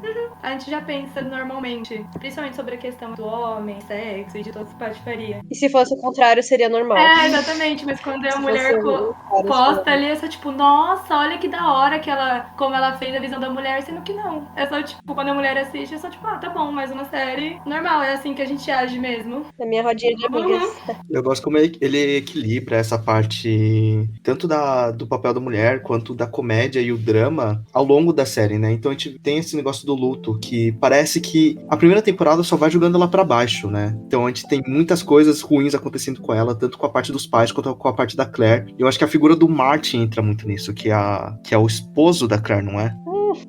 a gente já pensa normalmente. Principalmente sobre a questão do homem, sexo e de toda essa patifaria. E se fosse o contrário, seria normal. É, exatamente, mas quando a mulher posta ali, é só tipo, nossa, olha que da hora que ela, como ela fez a visão da mulher, sendo que não. É só tipo, quando a mulher assiste, é só tipo, ah, tá bom, mais uma série normal, é assim que a gente age mesmo. Na minha rodinha de amigas. Eu gosto como ele equilibra essa parte, tanto do papel da mulher, quanto da comédia e o drama, ao longo da série, né? Então a gente tem esse negócio do luto, que parece que a primeira temporada só vai jogando ela pra baixo, né? Então a gente tem muitas coisas ruins acontecendo com ela, tanto com a parte dos pais, quanto com a parte da Claire. Eu acho que a figura do Martin entra muito nisso, que é o esposo da Claire, não é?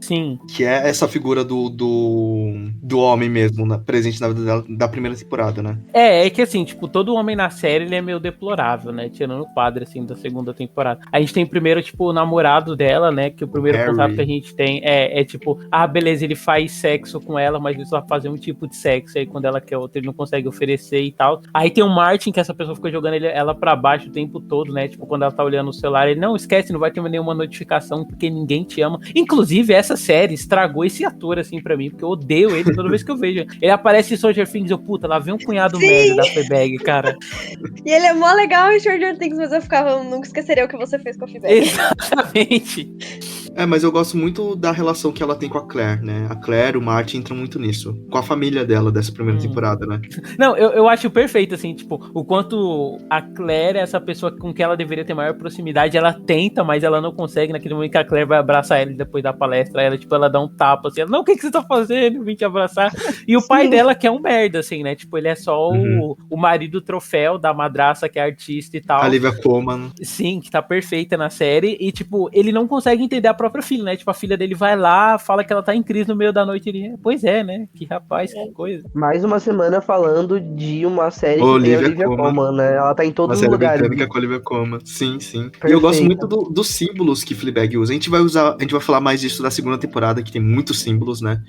Sim. Que é essa figura do homem mesmo, presente na vida dela, da primeira temporada, né? É que assim, tipo, todo homem na série, ele é meio deplorável, né? Tirando o padre, assim, da segunda temporada. A gente tem primeiro, tipo, o namorado dela, né? Que o primeiro Harry. contato que a gente tem é tipo, ah, beleza, ele faz sexo com ela, mas ele só vai fazer um tipo de sexo. Aí quando ela quer outro, ele não consegue oferecer e tal. Aí tem o Martin, que essa pessoa fica jogando ela pra baixo o tempo todo, né? Tipo, quando ela tá olhando o celular, ele, não, esquece, não vai ter nenhuma notificação, porque ninguém te ama. Inclusive, essa série estragou esse ator, assim, pra mim, porque eu odeio ele toda vez que eu vejo. Ele aparece em Stranger Things, eu, puta, lá vem um cunhado merda da Fleabag, cara. E ele é mó legal em Stranger Things, mas eu ficava, nunca esquecerei o que você fez com a Fleabag. Exatamente. Mas eu gosto muito da relação que ela tem com a Claire, né? A Claire, o Martin entram muito nisso. Com a família dela dessa primeira temporada, né? Não, eu acho perfeito, assim, tipo, o quanto a Claire é essa pessoa com quem ela deveria ter maior proximidade, ela tenta, mas ela não consegue. Naquele momento que a Claire vai abraçar ela depois da palestra, ela dá um tapa, assim, ela, não, o que você tá fazendo? Eu vim te abraçar. E o pai dela que é um merda, assim, né? Tipo, ele é só o marido troféu da madraça que é artista e tal. A Olivia Colman. Sim, que tá perfeita na série. E, tipo, ele não consegue entender a própria filha, né? Tipo, a filha dele vai lá, fala que ela tá em crise no meio da noite. Ele, pois é, né? Que rapaz, que coisa. Mais uma semana falando de uma série que Olivia tem a Olivia Colman, né? Ela tá em todos os série lugares. britânica com a Olivia Colman. Sim, sim. Perfeita. E eu gosto muito dos símbolos que Fleabag usa. A gente vai falar mais disso da segunda temporada, que tem muitos símbolos, né?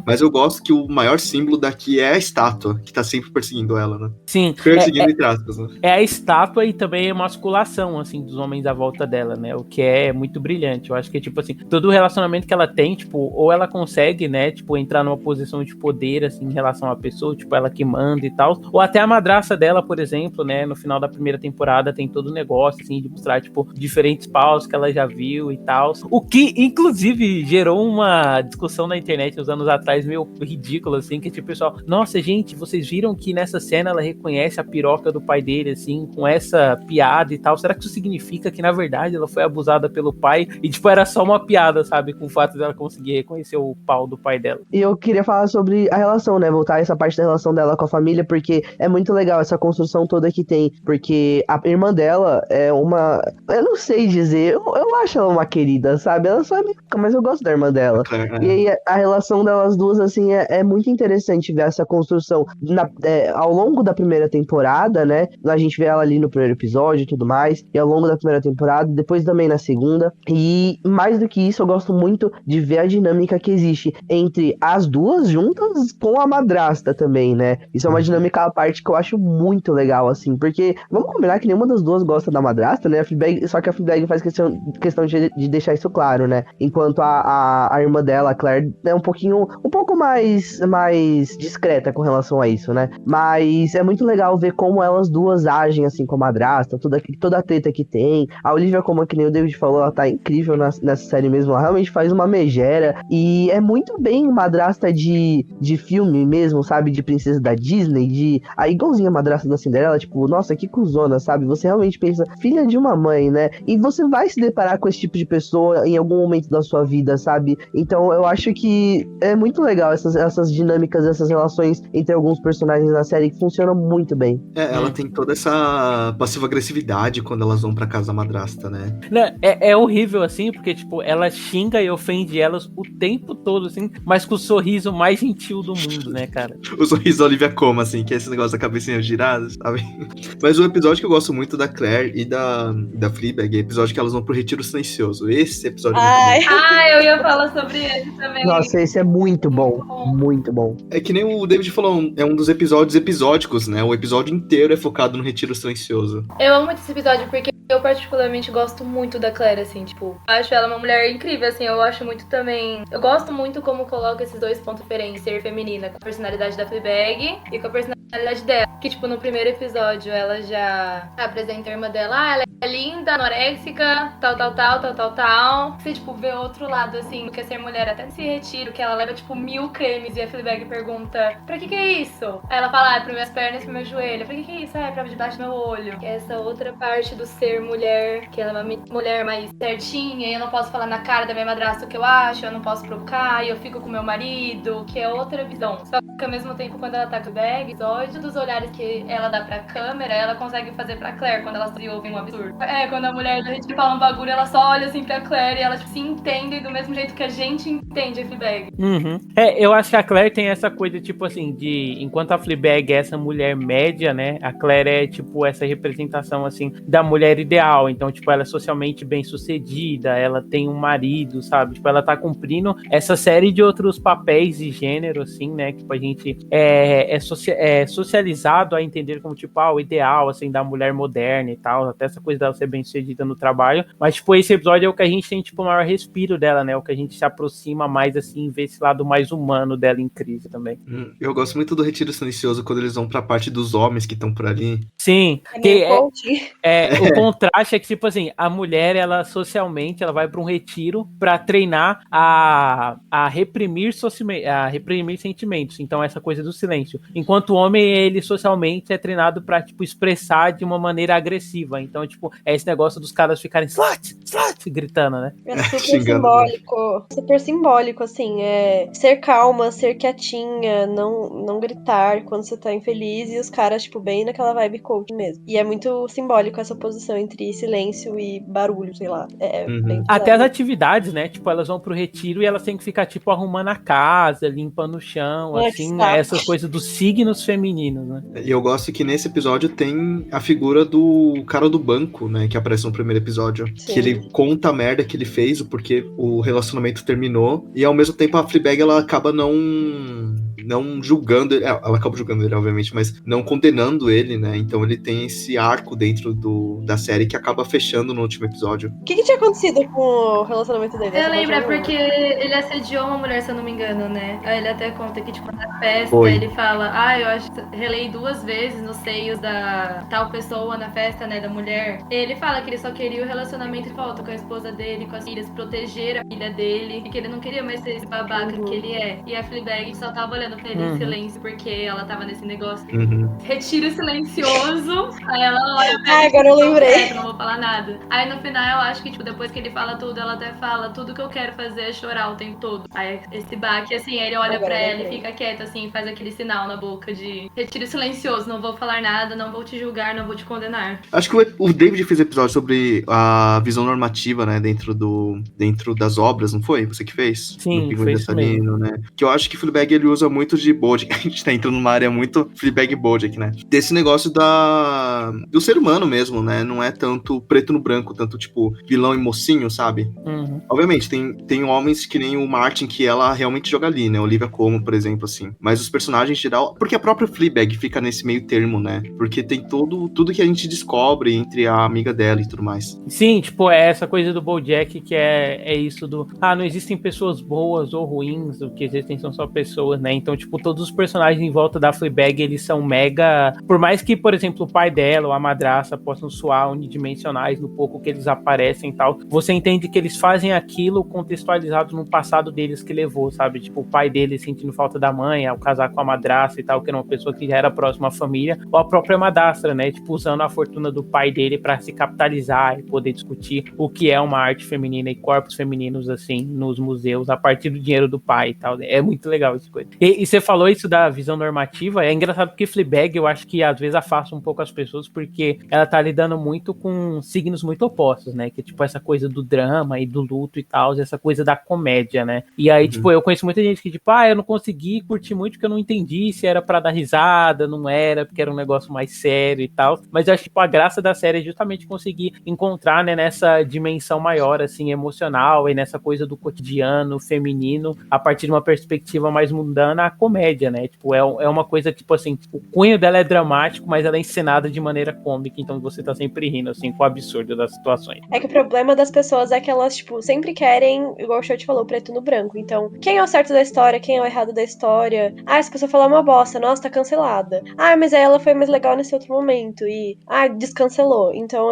Mas eu gosto que o maior símbolo daqui é a estátua, que tá sempre perseguindo ela, né? Sim. Perseguindo entre aspas, né? É a estátua e também a emasculação, assim, dos homens à volta dela, né? O que é muito brilhante. Eu acho que, tipo assim, todo o relacionamento que ela tem, tipo, ou ela consegue, né, tipo, entrar numa posição de poder, assim, em relação à pessoa, tipo, ela que manda e tal, ou até a madraça dela, por exemplo, né, no final da primeira temporada tem todo o negócio, assim, de mostrar, tipo, diferentes paus que ela já viu e tal, o que, inclusive, gerou uma discussão na internet uns anos atrás, meio ridícula, assim, que, tipo, pessoal, nossa, gente, vocês viram que nessa cena ela reconhece a piroca do pai dele, assim, com essa piada e tal, será que isso significa que, na verdade, ela foi abusada pelo pai e, tipo, era só uma piada, sabe, com o fato dela conseguir reconhecer o pau do pai dela. E eu queria falar sobre a relação, né? Voltar a essa parte da relação dela com a família, porque é muito legal essa construção toda que tem. Porque a irmã dela é uma... Eu não sei dizer, eu acho ela uma querida, sabe? Ela só é meio... mas eu gosto da irmã dela. E aí a relação delas duas, assim, é muito interessante ver essa construção ao longo da primeira temporada, né? A gente vê ela ali no primeiro episódio e tudo mais, e ao longo da primeira temporada, depois também na segunda. E mais do que isso, eu gosto muito de ver a dinâmica que existe entre as duas juntas com a madrasta também, né? Isso é uma dinâmica à parte que eu acho muito legal, assim, porque vamos combinar que nenhuma das duas gosta da madrasta, né? Só que a Fleabag faz questão de deixar isso claro, né? Enquanto a irmã dela, a Claire, é um pouco mais discreta com relação a isso, né? Mas é muito legal ver como elas duas agem, assim, com a madrasta, toda a treta que tem. A Olivia, como que nem o David falou, ela tá incrível nessa série mesmo, ela realmente faz uma megera, e é muito bem madrasta de filme mesmo, sabe? De princesa da Disney, igualzinha a madrasta da Cinderela, tipo, nossa, que cuzona, sabe? Você realmente pensa, filha de uma mãe, né? E você vai se deparar com esse tipo de pessoa em algum momento da sua vida, sabe? Então eu acho que é muito legal essas dinâmicas, essas relações entre alguns personagens na série que funcionam muito bem. Ela tem toda essa passiva agressividade quando elas vão pra casa da madrasta, né? Não, é horrível, assim, porque, tipo, ela xinga e ofende elas o tempo todo, assim, mas com o sorriso mais gentil do mundo, né, cara? O sorriso da Olivia Colman, assim, que é esse negócio da cabecinha girada, sabe? Mas o episódio que eu gosto muito da Claire e da Fleabag é o episódio que elas vão pro Retiro Silencioso. Esse episódio é Ai. muito bom. Ah, eu ia falar sobre ele também. Nossa, esse é muito bom. Muito bom. É que nem o David falou, é um dos episódios episódicos, né? O episódio inteiro é focado no Retiro Silencioso. Eu amo muito esse episódio porque eu particularmente gosto muito da Claire, assim, tipo, acho ela uma mulher incrível, assim, eu acho muito também... Eu gosto muito como coloca esses dois pontos diferentes, ser feminina, com a personalidade da Fleabag e com a personalidade dela. Que, tipo, no primeiro episódio ela já apresenta a irmã dela, ela é linda, anoréxica, tal. Você, tipo, vê outro lado, assim, do que é ser mulher, até nesse retiro, que ela leva, tipo, 1000 cremes e a Fleabag pergunta, pra que é isso? Aí ela fala, é pro minhas pernas e pro meu joelho. Pra que é isso? É pra debaixo do meu olho. Que é essa outra parte do ser mulher, que ela é uma mulher mais certinha, e eu não posso falar na cara da minha madrasta o que eu acho, eu não posso provocar, e eu fico com meu marido, que é outra visão. Só que ao mesmo tempo, quando ela tá com o Fleabag, episódio dos olhares que ela dá pra câmera, ela consegue fazer pra Claire, quando elas se ouvem um absurdo. É, quando a mulher da gente fala um bagulho, ela só olha assim pra Claire e elas tipo, se entendem do mesmo jeito que a gente entende a Fleabag. Uhum. É, eu acho que a Claire tem essa coisa, tipo assim, de... Enquanto a Fleabag é essa mulher média, né? A Claire é, tipo, essa representação, assim, da mulher ideal. Então, tipo, ela é socialmente bem-sucedida, ela tem um marido, sabe? Tipo, ela tá cumprindo essa série de outros papéis de gênero, assim, né? Que, tipo, a gente é socializado a entender como, tipo, o ideal, assim, da mulher moderna e tal. Até essa coisa dela ser bem-sucedida no trabalho. Mas, tipo, esse episódio é o que a gente tem, tipo, o maior respiro dela, né? O que a gente se aproxima mais, assim, vê esse lado mais humano dela em crise também. Eu gosto muito do Retiro Silencioso quando eles vão pra parte dos homens que estão por ali. Sim, É que meio coaching. o contraste é que, tipo assim, a mulher, ela socialmente, ela vai pra um retiro pra treinar a reprimir sentimentos. Então, essa coisa do silêncio. Enquanto o homem, ele socialmente é treinado pra, tipo, expressar de uma maneira agressiva. Então, tipo, é esse negócio dos caras ficarem slut, gritando, né? É super Xingando, simbólico. Super simbólico, assim. É ser calma, ser quietinha, não gritar quando você tá infeliz. E os caras, tipo, bem naquela vibe coach mesmo. E é muito simbólico essa posição entre silêncio e barulho, sei lá. É bem Até as bizarro. atividades, né? Tipo, elas vão pro retiro e elas têm que ficar, tipo, arrumando a casa, limpando o chão, Ai, assim, que saco. essas coisas dos signos femininos, né? E eu gosto que nesse episódio tem a figura do cara do banco, né? Que aparece no primeiro episódio. Sim. Que ele conta a merda que ele fez, porque o relacionamento terminou. E ao mesmo tempo a Fleabag, ela acaba não julgando ele. Ela acaba julgando ele, obviamente, mas não condenando ele, né? Então ele tem esse arco dentro da série que acaba fechando no último episódio. O que tinha acontecido com o relacionamento dele? Eu Essa lembro, é parte eu não porque ele assediou uma mulher, se eu não me engano, né? Aí ele até conta que, tipo, na festa, Foi. ele fala, eu acho que relei 2 vezes nos seios da tal pessoa na festa, né, da mulher. Ele fala que ele só queria o relacionamento de volta com a esposa dele, com as filhas, proteger a filha dele, e que ele não queria mais ser esse babaca que ele é. E a Fleabag só tava olhando pra ele em silêncio, porque ela tava nesse negócio. Retiro silencioso. Aí ela olha pra ele. agora eu lembrei. Não vou falar nada. Aí no final eu acho que, tipo, depois que ele fala tudo, ela até fala, tudo que eu quero fazer é chorar o tempo todo. Aí esse baque, assim, aí ele olha Agora pra eu ela e lembrei. fica quieto, assim, faz aquele sinal na boca de retiro silencioso, não vou falar nada, não vou te julgar, não vou te condenar. Acho que o David fez episódio sobre a visão normativa, né, dentro das obras, não foi? Você que fez? Sim, No Pinguim foi isso Dançarino, né? Que eu acho que Fleabag, ele usa muito de Bojack. A gente tá entrando numa área muito Fleabag e Bojack, né? Desse negócio do ser humano mesmo, né? Não é tanto preto no branco, tanto, tipo, vilão e mocinho, sabe? Obviamente, tem homens que nem o Martin, que ela realmente joga ali, né? Olivia Colman, por exemplo, assim. Mas os personagens em geral... Porque a própria Fleabag fica nesse meio termo, né? Porque tem tudo que a gente descobre entre a amiga dela e tudo mais. Sim, tipo, é essa coisa do BoJack que é isso do... não existem pessoas boas ou ruins, o que existem são só pessoas, né? Então, tipo, todos os personagens em volta da Fleabag, eles são mega... Por mais que, por exemplo, o pai dela ou a madrasta possam soar unidimensionais no pouco que eles aparecem e tal, você entende que eles fazem aquilo contextualizado no passado deles que levou, sabe? Tipo, o pai dele sentindo falta da mãe ao casar com a madrasta e tal, que era uma pessoa que já era próxima à família, ou a própria madrasta, né? Tipo, usando a fortuna do pai dele pra se capitalizar e poder discutir o que é uma arte feminina e corpos femininos, assim, nos museus, a partir do dinheiro do pai e tal. É muito legal essa coisa. E você falou isso da visão normativa, é engraçado porque Fleabag, eu acho que às vezes afasta um pouco as pessoas, porque ela tá lidando muito com são signos muito opostos, né? Que é tipo essa coisa do drama e do luto e tal, essa coisa da comédia, né? E aí, tipo, eu conheço muita gente que, tipo, eu não consegui curtir muito porque eu não entendi se era pra dar risada, não era, porque era um negócio mais sério e tal. Mas eu acho que, tipo, a graça da série é justamente conseguir encontrar, né, nessa dimensão maior, assim, emocional e nessa coisa do cotidiano feminino, a partir de uma perspectiva mais mundana, a comédia, né? Tipo, é uma coisa, tipo assim, o cunho dela é dramático, mas ela é encenada de maneira cômica, então você tá sempre rindo, assim, com o absurdo das situações. É que o problema das pessoas é que elas, tipo, sempre querem, igual o Show te falou, preto no branco. Então, quem é o certo da história, quem é o errado da história? Essa pessoa falou uma bosta, nossa, tá cancelada. Mas aí ela foi mais legal nesse outro momento e, descancelou. Então,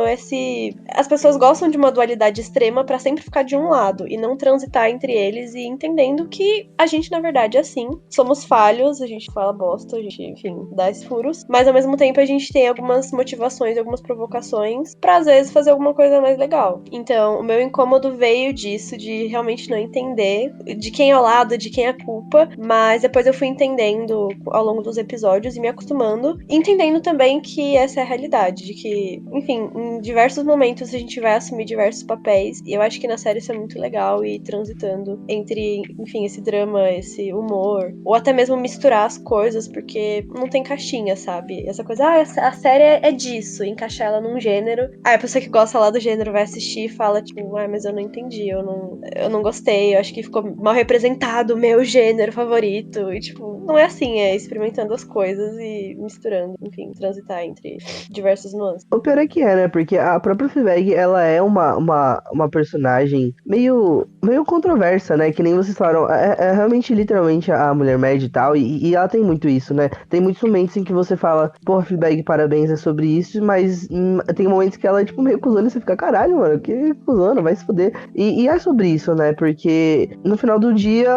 as pessoas gostam de uma dualidade extrema pra sempre ficar de um lado e não transitar entre eles e entendendo que a gente, na verdade, é assim. Somos falhos, a gente fala bosta, a gente, enfim, dá esses furos. Mas, ao mesmo tempo, a gente tem algumas motivações, algumas provocações pra, às vezes, fazer alguma coisa mais legal. Então, o meu incômodo veio disso, de realmente não entender de quem é o lado, de quem é a culpa, mas depois eu fui entendendo ao longo dos episódios e me acostumando, e entendendo também que essa é a realidade, de que, enfim, em diversos momentos a gente vai assumir diversos papéis, e eu acho que na série isso é muito legal, e transitando entre, enfim, esse drama, esse humor, ou até mesmo misturar as coisas, porque não tem caixinha, sabe? Essa coisa, a série é disso, encaixar ela num gênero. A pessoa que gosta lá do gênero vai assistir e fala, tipo, mas eu não entendi, eu não gostei, eu acho que ficou mal representado o meu gênero favorito. E, tipo, não é assim, é experimentando as coisas e misturando, enfim, transitar entre diversas nuances. O pior é que né? Porque a própria Fleabag, ela é uma personagem meio controversa, né? Que nem vocês falaram, é realmente, literalmente, a mulher média e tal, e ela tem muito isso, né? Tem muitos momentos em que você fala, porra, Fleabag, parabéns, é sobre isso, mas tem momentos que ela é, tipo, meio cuzona e você fica, caralho, mano, que cuzona, vai se fuder. E é sobre isso, né? Porque no final do dia,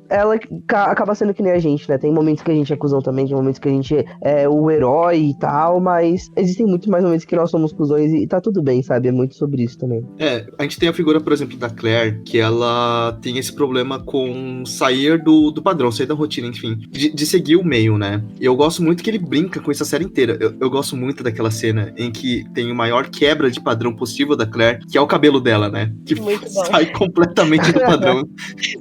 ela acaba sendo que nem a gente, né? Tem momentos que a gente é cuzão também, tem momentos que a gente é o herói e tal, mas existem muito mais momentos que nós somos cuzões e tá tudo bem, sabe? É muito sobre isso também. A gente tem a figura, por exemplo, da Claire, que ela tem esse problema com sair do padrão, sair da rotina, enfim, de seguir o meio, né? E eu gosto muito que ele brinca com essa série inteira. Eu gosto muito daquela cena em que tem o maior quebra de padrão possível da Claire, que é o cabelo dela, né? Que Muito bom. sai completamente do padrão.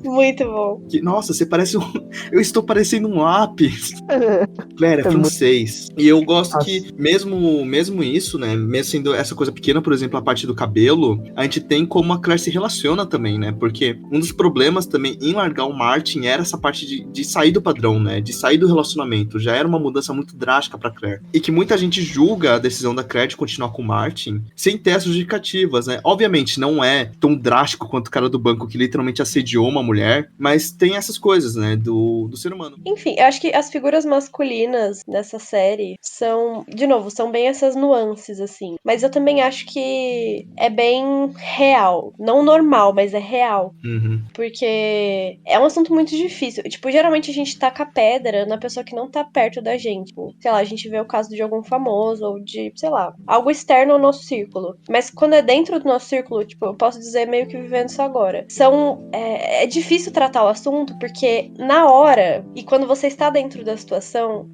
Muito bom. Nossa, você parece eu estou parecendo um lápis. Claire, é É muito- francês. E eu gosto Nossa. que, mesmo isso, né? Mesmo sendo essa coisa pequena, por exemplo, a parte do cabelo, a gente tem como a Claire se relaciona também, né? Porque um dos problemas também em largar o Martin era essa parte de sair do padrão, né? De sair do relacionamento. Já era uma mudança muito drástica pra Claire. E que muita gente julga a decisão da Claire de continuar com o Martin sem ter as justificativas, né? Obviamente, não é tão drástico quanto o cara do banco que literalmente assediou uma mulher, mas tem essas coisas, né? Do ser humano. Enfim, eu acho que as figuras masculinas nessa série são, de novo, são bem essas nuances, assim. Mas eu também acho que é bem real. Não normal, mas é real. Uhum. Porque é um assunto muito difícil. Tipo, geralmente a gente taca pedra na pessoa que não tá perto da gente. Tipo, sei lá, a gente vê o caso de algum famoso ou de, sei lá, algo externo ao nosso círculo. Mas quando é dentro do nosso círculo, tipo, eu posso dizer meio que vivendo isso agora. É difícil tratar o assunto porque na hora, e quando você está dentro da situação,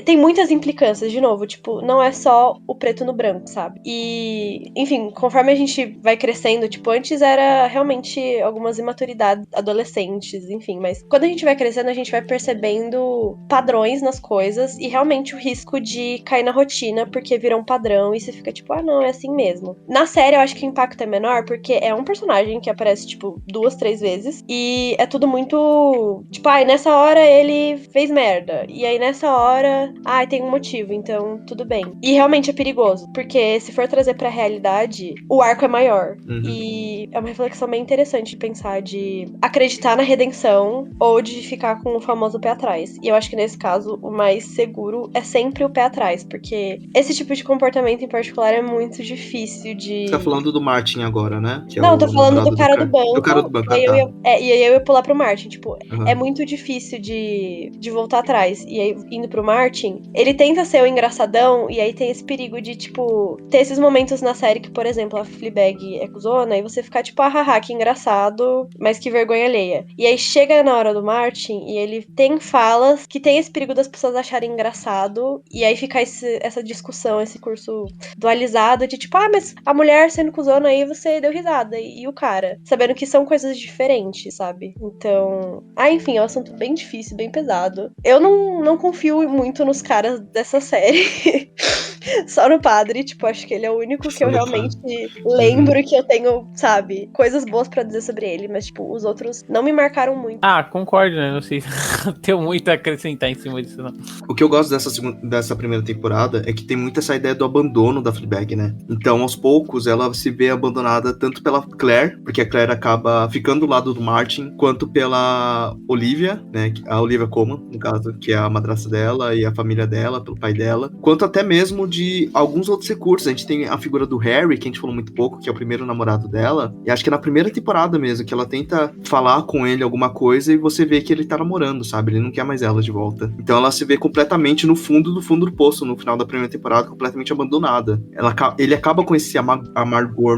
tem muitas implicâncias, de novo, tipo, não é só o preto no branco, sabe? E, enfim, conforme a gente vai crescendo, tipo, antes era realmente algumas imaturidades adolescentes, enfim, mas quando a gente vai crescendo, a gente vai percebendo padrões nas coisas e realmente o risco de cair na rotina porque vira um padrão e você fica tipo, não, é assim mesmo. Na série, eu acho que o impacto é menor porque é um personagem que aparece, tipo, 2, 3 vezes e é tudo muito, tipo, nessa hora ele fez merda, e aí nessa hora, tem um motivo, então tudo bem. E realmente é perigoso, porque se for trazer pra realidade, o arco é maior. Uhum. E é uma reflexão bem interessante de pensar de acreditar na redenção ou de ficar com o famoso pé atrás. E eu acho que nesse caso, o mais seguro é sempre o pé atrás, porque esse tipo de comportamento em particular é muito difícil de... Você tá falando do Martin agora, né? Que é Não, eu o tô falando do namorado cara do banco. Do cara do banco, E aí, tá. e aí eu ia pular pro Martin. Tipo, Uhum. é muito difícil de voltar atrás. E aí, indo pro Martin, ele tenta ser o engraçadão, e aí tem esse perigo de, tipo, ter esses momentos na série que, por exemplo, a Fleabag é cuzona, e você ficar tipo, haha, que engraçado. engraçado, mas que vergonha alheia. E aí chega na hora do Martin e ele tem falas que tem esse perigo das pessoas acharem engraçado, e aí fica essa discussão, esse curso dualizado de tipo, mas a mulher sendo cuzona aí você deu risada, e o cara, sabendo que são coisas diferentes, sabe? Então, enfim, é um assunto bem difícil, bem pesado. Eu não confio muito nos caras dessa série. Só no padre, tipo, acho que ele é o único que eu realmente lembro que eu tenho, sabe, coisas boas pra dizer sobre ele, mas, tipo, os outros não me marcaram muito. Concordo, né? Não sei se tenho muito a acrescentar em cima disso, não. O que eu gosto dessa primeira temporada é que tem muito essa ideia do abandono da Fleabag, né? Então, aos poucos, ela se vê abandonada tanto pela Claire, porque a Claire acaba ficando do lado do Martin, quanto pela Olivia, né? A Olivia Colman, no caso, que é a madrasta dela e a família dela, pelo pai dela, quanto até mesmo de alguns outros recursos. A gente tem a figura do Harry, que a gente falou muito pouco, que é o primeiro namorado dela, e acho que é na primeira temporada mesmo, que ela tenta falar com ele alguma coisa e você vê que ele tá namorando, sabe? Ele não quer mais ela de volta. Então ela se vê completamente no fundo do poço, no final da primeira temporada, completamente abandonada. Ele acaba com esse amargor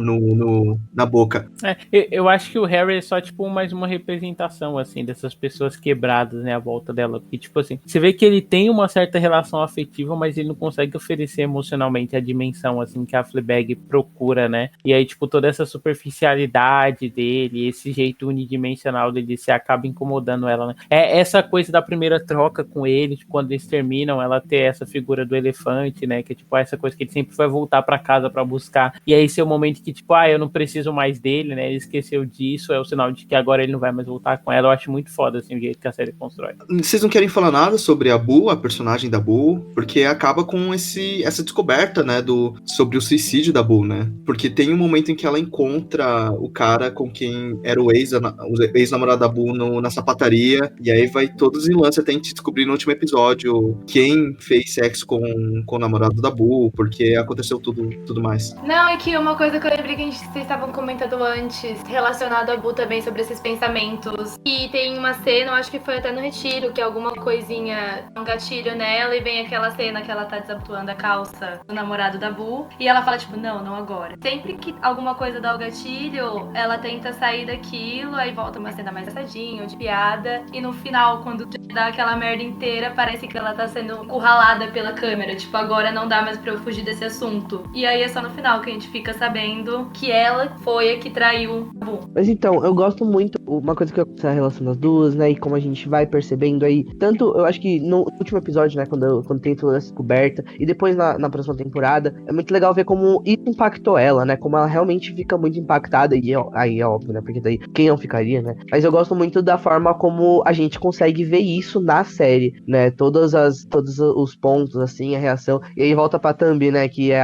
na boca. Eu acho que o Harry é só, tipo, mais uma representação, assim, dessas pessoas quebradas, né, à volta dela. Porque, tipo assim, você vê que ele tem uma certa relação afetiva, mas ele não consegue oferecer emocionalmente a dimensão, assim, que a Fleabag procura, né? E aí, tipo, toda essa superficialidade dele, esse jeito unidimensional dele, se acaba incomodando ela, né? É essa coisa da primeira troca com ele, tipo, quando eles terminam, ela ter essa figura do elefante, né? Que é, tipo, essa coisa que ele sempre vai voltar pra casa pra buscar. E aí, esse é o momento que, tipo, eu não preciso mais dele, né? Ele esqueceu disso, é o sinal de que agora ele não vai mais voltar com ela. Eu acho muito foda, assim, o jeito que a série constrói. Vocês não querem falar nada sobre a Boo, a personagem da Boo? Porque acaba com essa descoberta, né, sobre o suicídio da Boo, né? Porque tem um momento em que ela encontra o cara com quem era o ex-namorado da Boo na sapataria, e aí vai todos em lance até a gente descobrir no último episódio quem fez sexo com o namorado da Boo, porque aconteceu tudo mais. Não, é que uma coisa que eu lembrei que vocês estavam comentando antes, relacionado a Boo também, sobre esses pensamentos. E tem uma cena, eu acho que foi até no Retiro, que alguma coisinha, um gatilho nela, e vem aquela cena que ela tá desabotoando a calça do namorado da Boo, e ela fala, tipo, não agora. Sempre que alguma coisa dá o gatilho, ela tenta sair daquilo, aí volta uma cena mais engraçadinha, ou de piada, e no final, quando dá aquela merda inteira, parece que ela tá sendo encurralada pela câmera, tipo, agora não dá mais pra eu fugir desse assunto. E aí é só no final que a gente fica sabendo que ela foi a que traiu a Boo. Mas então, eu gosto muito, uma coisa que essa relação das duas, né, e como a gente vai percebendo aí, tanto, eu acho que no último episódio, né, quando tem toda essa descoberta, e depois na próxima temporada, é muito legal ver como isso impactou ela, né, como ela realmente fica muito impactada, e aí é óbvio, né, porque daí quem não ficaria, né, mas eu gosto muito da forma como a gente consegue ver isso na série, né, todos os pontos, assim, a reação, e aí volta pra thumb, né, que é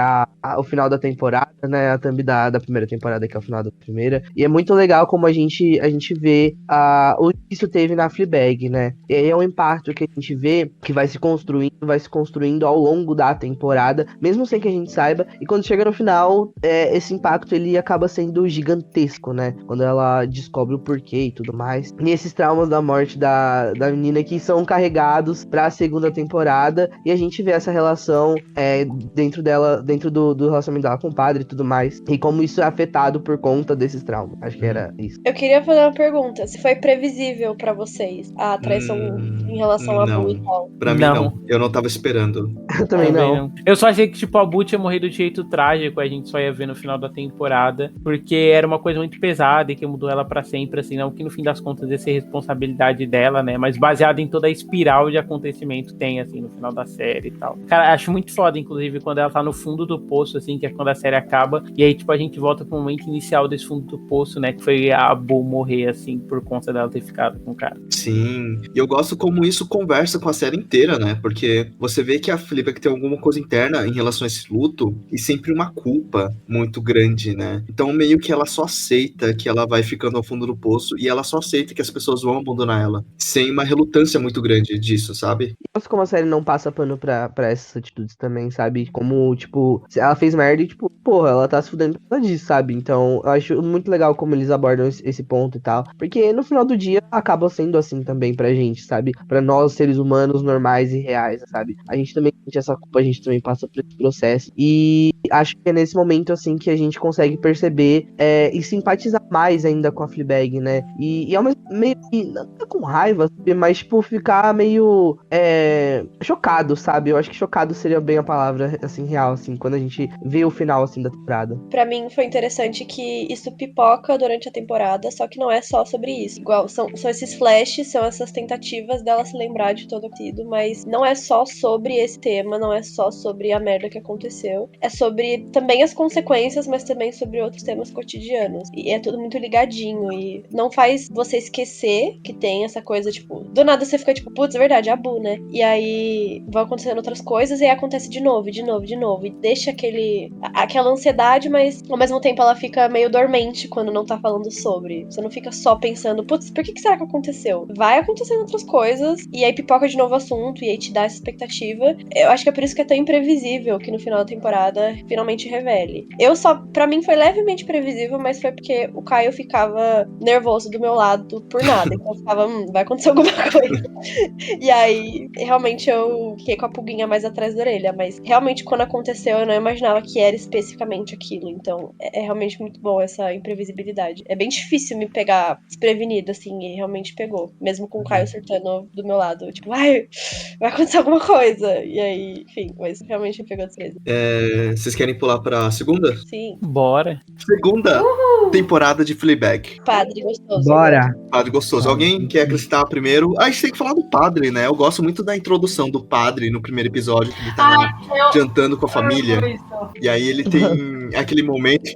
o final da temporada, né, a thumb da primeira temporada, que é o final da primeira, e é muito legal como a gente vê o que isso teve na Fleabag, né, e aí é um impacto que a gente vê que vai se construindo ao longo da temporada, mesmo sem que a gente saiba, e quando chega no final, esse impacto ele acaba sendo gigantesco, né, quando ela descobre o porquê e tudo mais, e esses traumas da morte da menina que são carregados pra segunda temporada, e a gente vê essa relação dentro do relacionamento dela com o padre e tudo mais, e como isso é afetado por conta desses traumas. Acho que era isso. Eu queria fazer uma pergunta. Se foi previsível pra vocês a traição em relação a Boo e tal? Pra mim, não. Eu não tava esperando. Eu também não. Eu só achei que, tipo, a Boo tinha morrido de jeito trágico, a gente só ia ver no final da temporada, porque era uma coisa muito pesada e que mudou ela pra sempre, assim, não que no fim das contas ia ser responsabilidade dela, né, mas baseado em toda a espiral de acontecimento que tem, assim, no final da série e tal. Cara, acho muito foda, inclusive, quando ela tá no fundo do poço, assim, que é quando a série acaba, e aí, tipo, a gente volta pro momento inicial desse fundo do poço, né, que foi a Boo morrer, assim, por conta dela ter ficado com o cara. Sim, e eu gosto como isso conversa com a série inteira, né, porque você vê que a Fleabag tem alguma coisa interna em relação a esse luto, e sempre uma culpa muito grande, né, então meio que ela só aceita que ela vai ficando ao fundo do poço, e ela só aceita que as pessoas vão abandonar ela, sem uma relutância muito grande disso, sabe? Eu gosto como a série não passa pano pra essas atitudes também, sabe, como, tipo, ela fez merda e, tipo, porra, ela tá se fudendo por causa disso, sabe, então eu acho muito legal como eles abordam esse ponto e tal, porque no final do dia acaba sendo assim também pra gente, sabe, pra nós seres humanos normais e reais, sabe, a gente também sente essa culpa, a gente também passa por esse processo. E acho que é nesse momento, assim, que a gente consegue perceber e simpatizar mais ainda com a Fleabag, né? E ao mesmo meio que, não é com raiva, sabe? Mas, tipo, ficar meio chocado, sabe? Eu acho que chocado seria bem a palavra, assim, real, assim, quando a gente vê o final, assim, da temporada. Pra mim foi interessante que isso pipoca durante a temporada, só que não é só sobre isso. Igual, são esses flashes, são essas tentativas dela se lembrar de todo aquilo, mas não é só sobre esse tema, não é só sobre a merda que aconteceu. É sobre também as consequências, mas também sobre outros temas cotidianos. E é tudo muito ligadinho e não faz você esquecer que tem essa coisa, tipo, do nada você fica tipo, putz, é verdade, é a Bu, né? E aí vão acontecendo outras coisas e aí acontece de novo, de novo, de novo. E deixa aquela ansiedade, mas ao mesmo tempo ela fica meio dormente quando não tá falando sobre. Você não fica só pensando, putz, por que será que aconteceu? Vai acontecendo outras coisas, e aí pipoca de novo o assunto, e aí te dá essa expectativa. Eu acho que é por isso que é tão imprevisível que no final da temporada finalmente revele. Pra mim foi levemente previsível, mas foi porque o Caio ficava nervoso do meu lado por nada. Então eu ficava, vai acontecer alguma coisa. E aí, realmente eu fiquei com a pulguinha mais atrás da orelha, mas realmente quando aconteceu eu não imaginava que era especificamente aquilo, então é realmente muito bom essa imprevisibilidade. É bem difícil me pegar desprevenida, assim, e realmente pegou, mesmo com o Caio acertando do meu lado, tipo, vai acontecer alguma coisa, e aí, enfim, mas realmente me pegou desprevenida. Vocês querem pular pra segunda? Sim, Bora. Segunda temporada de Fleabag. padre gostoso. Bora! Padre gostoso. Alguém quer acrescentar primeiro? A gente tem que falar do padre, né? Eu gosto muito da introdução do padre no primeiro episódio, que ele tá jantando com a família. E aí ele tem aquele momento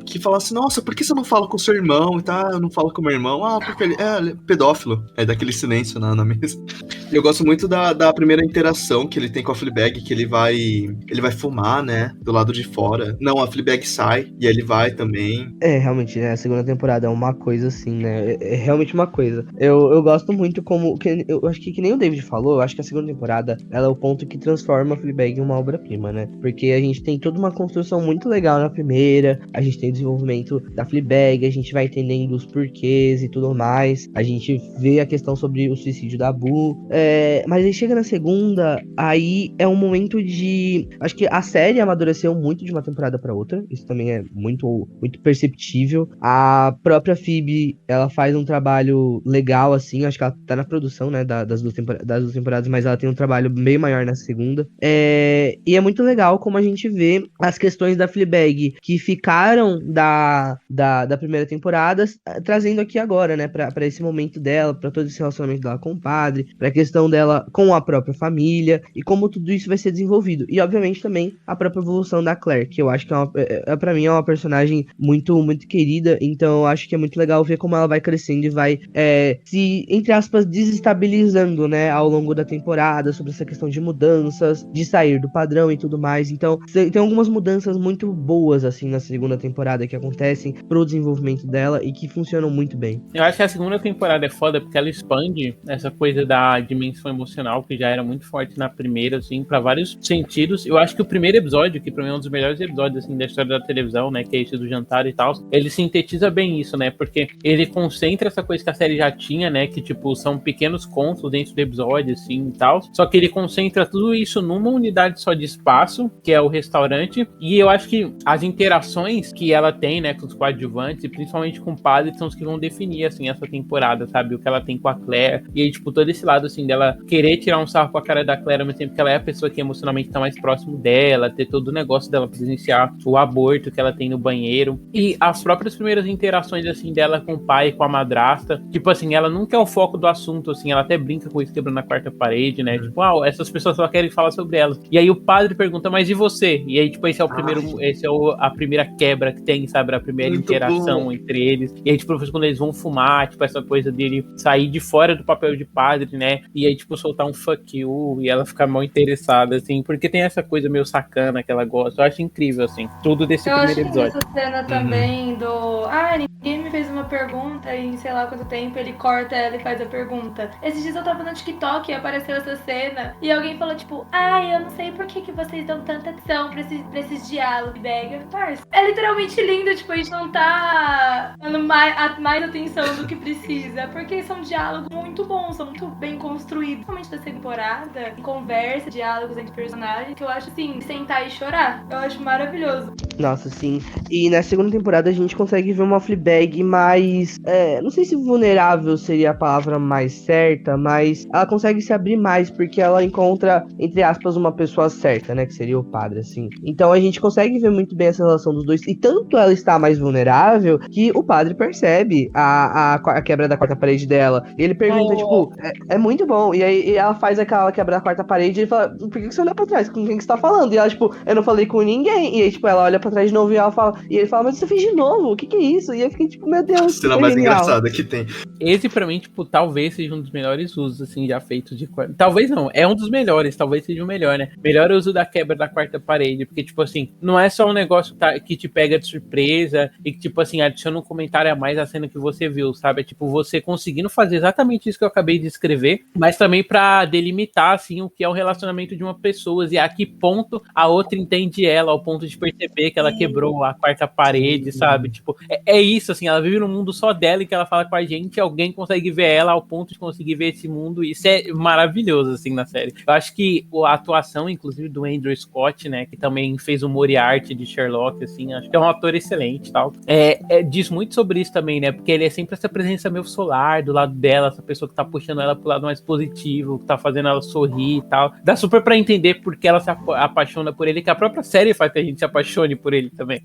que fala assim, nossa, por que você não fala com seu irmão? E tá, eu não falo com meu irmão. Ah, porque ele é pedófilo. É daquele silêncio na mesa. E eu gosto muito da primeira interação que ele tem com a Fleabag, que ele vai fumar, né? Do lado de fora. Não, a Fleabag sai e ele vai também. Realmente, né? A segunda temporada é uma coisa assim, né? É realmente uma coisa. Eu gosto muito eu acho que nem o David falou, eu acho que a segunda temporada ela é o ponto que transforma a Fleabag em uma obra-prima, né? Porque a gente tem toda uma construção muito legal na primeira, a gente tem o desenvolvimento da Fleabag, a gente vai entendendo os porquês e tudo mais, a gente vê a questão sobre o suicídio da Bu, mas aí chega na segunda, aí é um momento de... Acho que a série amadureceu muito de uma temporada pra outra, isso também é muito, muito perceptível. A própria Phoebe, ela faz um trabalho legal, assim, acho que ela tá na produção, né, das duas temporadas, mas ela tem um trabalho bem maior na segunda. E é muito legal como a gente vê as questões da Fleabag que ficaram da primeira temporada, trazendo aqui agora, né, pra esse momento dela, pra todo esse relacionamento dela com o padre, pra questão dela com a própria família, e como tudo isso vai ser desenvolvido. E, obviamente, também a própria evolução da Claire, que eu acho que pra mim é uma personagem muito, muito querida, então eu acho que é muito legal ver como ela vai crescendo e vai se, entre aspas, desestabilizando, né, ao longo da temporada, sobre essa questão de mudanças, de sair do padrão e tudo mais. Então, tem algumas mudanças muito boas, assim, na segunda temporada que acontecem pro desenvolvimento dela e que funcionam muito bem. Eu acho que a segunda temporada é foda porque ela expande essa coisa da dimensão emocional, que já era muito forte na primeira, assim, pra vários sentidos. Eu acho que o primeiro episódio, que pra mim é um dos melhores episódios, assim, da história da televisão, né, que é esse do jantar e tal, ele sintetiza bem isso, né, porque ele concentra essa coisa que a série já tinha, né, que, tipo, são pequenos contos dentro do episódio, assim, e tal, só que ele concentra tudo isso numa unidade só de espaço, que é o restaurante, e eu acho que as interações que ela tem, né, com os coadjuvantes, e principalmente com o padre, são os que vão definir, assim, essa temporada, sabe, o que ela tem com a Claire, e aí, tipo, todo esse lado, assim, dela querer tirar um sarro com a cara da Claire, ao mesmo tempo que ela é a pessoa que emocionalmente tá mais próximo dela, ter todo o negócio dela presenciar o aborto que ela tem no banheiro, e as próprias primeiras interações, assim, dela com o pai e com a madrasta, tipo assim, ela nunca é o foco do assunto, assim, ela até brinca com isso, quebrando a quarta parede, né, tipo, essas pessoas só querem falar sobre elas, e aí o padre pergunta, mas e você? E aí, tipo, esse é a primeira quebra que tem, sabe, a primeira Muito interação bom. entre eles, e aí, tipo, quando eles vão fumar, tipo, essa coisa dele sair de fora do papel de padre, né, e aí, tipo, soltar um fuck you, e ela ficar mal interessada, assim, porque tem essa coisa meio sacana que ela gosta, eu acho incrível, assim, tudo desse Eu acho primeiro que episódio. essa cena também do... ninguém me fez uma pergunta e em sei lá quanto tempo ele corta ela e faz a pergunta. Esses dias eu tava no TikTok e apareceu essa cena e alguém falou tipo, eu não sei por que vocês dão tanta atenção pra esses diálogos, Bega. Parça, é literalmente lindo, tipo, a gente não tá dando mais atenção do que precisa, porque são diálogos muito bons, são muito bem construídos, principalmente da temporada, conversa, diálogos entre personagens, que eu acho, assim, sentar e chorar, eu acho maravilhoso. Nossa, sim. E na segunda temporada a gente consegue ver uma Fleabag mais... não sei se vulnerável seria a palavra mais certa, mas ela consegue se abrir mais, porque ela encontra, entre aspas, uma pessoa certa, né? Que seria o padre, assim. Então a gente consegue ver muito bem essa relação dos dois. E tanto ela está mais vulnerável, que o padre percebe a quebra da quarta parede dela. E ele pergunta, é muito bom. E aí ela faz aquela quebra da quarta parede e ele fala, por que você olha pra trás? Com quem que você tá falando? E ela, tipo, eu não falei com ninguém. E aí, tipo, ela olha pra trás de novo e ela fala, e ele fala, mas você fez de novo, o que é isso? E eu fiquei tipo, meu Deus, Cena mais engraçada que tem. Esse pra mim, tipo, talvez seja um dos melhores usos, assim, já feitos de... Talvez não, é um dos melhores, talvez seja o melhor, né? Melhor uso da quebra da quarta parede, porque, tipo assim, não é só um negócio que te pega de surpresa e que, tipo assim, adiciona um comentário a mais à cena que você viu, sabe? É tipo, você conseguindo fazer exatamente isso que eu acabei de escrever, mas também pra delimitar, assim, o que é o relacionamento de uma pessoa e a que ponto a outra entende ela, ao ponto de perceber que ela quebrou a quarta parede, sabe? Tipo, é isso, assim, ela vive num mundo só dela e que ela fala com a gente, alguém consegue ver ela ao ponto de conseguir ver esse mundo, e isso é maravilhoso, assim, na série. Eu acho que a atuação, inclusive, do Andrew Scott, né, que também fez o Moriarty de Sherlock, assim, acho que é um ator excelente e tal. Diz muito sobre isso também, né, porque ele é sempre essa presença meio solar do lado dela, essa pessoa que tá puxando ela pro lado mais positivo, que tá fazendo ela sorrir e tal. Dá super pra entender porque ela se apaixona por ele, que a própria série faz que a gente se apaixone por ele também.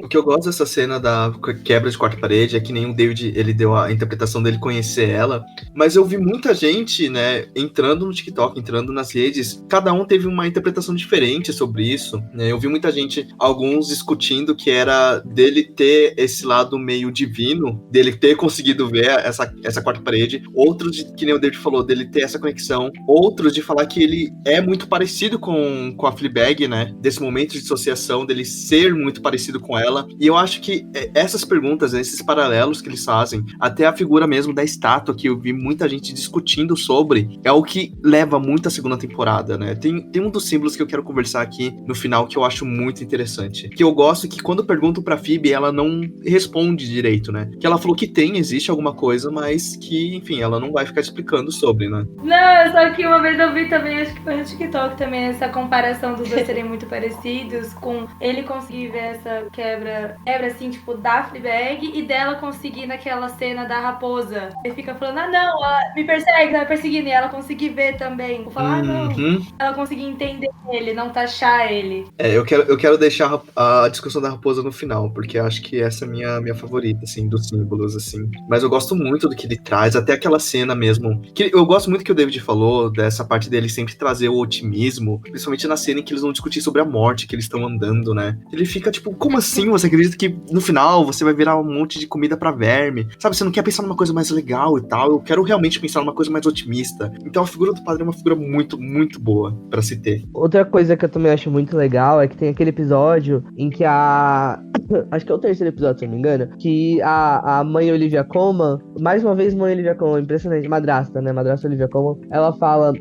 O que eu gosto dessa cena da quebra de quarta parede é que nem o David, ele deu a interpretação dele conhecer ela, mas eu vi muita gente, né, entrando no TikTok, entrando nas redes, cada um teve uma interpretação diferente sobre isso, né, eu vi muita gente, alguns discutindo que era dele ter esse lado meio divino, dele ter conseguido ver essa quarta parede, outros, que nem o David falou, dele ter essa conexão, outros de falar que ele é muito parecido com a Fleabag, né, desse momento de dissociação, dele ser muito parecido com ela, e eu acho que essas perguntas, esses paralelos que eles fazem, até a figura mesmo da estátua, que eu vi muita gente discutindo sobre, é o que leva muito a segunda temporada, né? Tem um dos símbolos que eu quero conversar aqui no final que eu acho muito interessante, que eu gosto que quando perguntam pra Phoebe, ela não responde direito, né? Que ela falou que existe alguma coisa, mas que, enfim, ela não vai ficar explicando sobre, né? Não, só que uma vez eu vi também, acho que foi no TikTok também, essa comparação dos dois serem muito parecidos, com ele conseguir ver essa quebra assim, tipo, da Fleabag e dela conseguir naquela cena da raposa. Ele fica falando, não, ela me persegue, tá me perseguindo, e ela conseguir ver também. Vou falar, não. Ela conseguir entender ele, não taxar ele. Eu quero deixar a discussão da raposa no final, porque acho que essa é a minha favorita, assim, dos símbolos, assim. Mas eu gosto muito do que ele traz, até aquela cena mesmo. Que eu gosto muito que o David falou, dessa parte dele sempre trazer o otimismo, principalmente na cena em que eles vão discutir sobre a morte, que eles estão andando, né? Ele fica tipo, como assim? Você acredita que no final você vai virar um monte de comida pra verme? Sabe, você não quer pensar numa coisa mais legal e tal, eu quero realmente pensar numa coisa mais otimista. Então a figura do padre é uma figura muito, muito boa pra se ter. Outra coisa que eu também acho muito legal é que tem aquele episódio em que acho que é o terceiro episódio, se eu não me engano, que a mãe Olivia Colman, mais uma vez mãe Olivia Colman, impressionante, madrasta, né? Madrasta Olivia Colman, ela fala,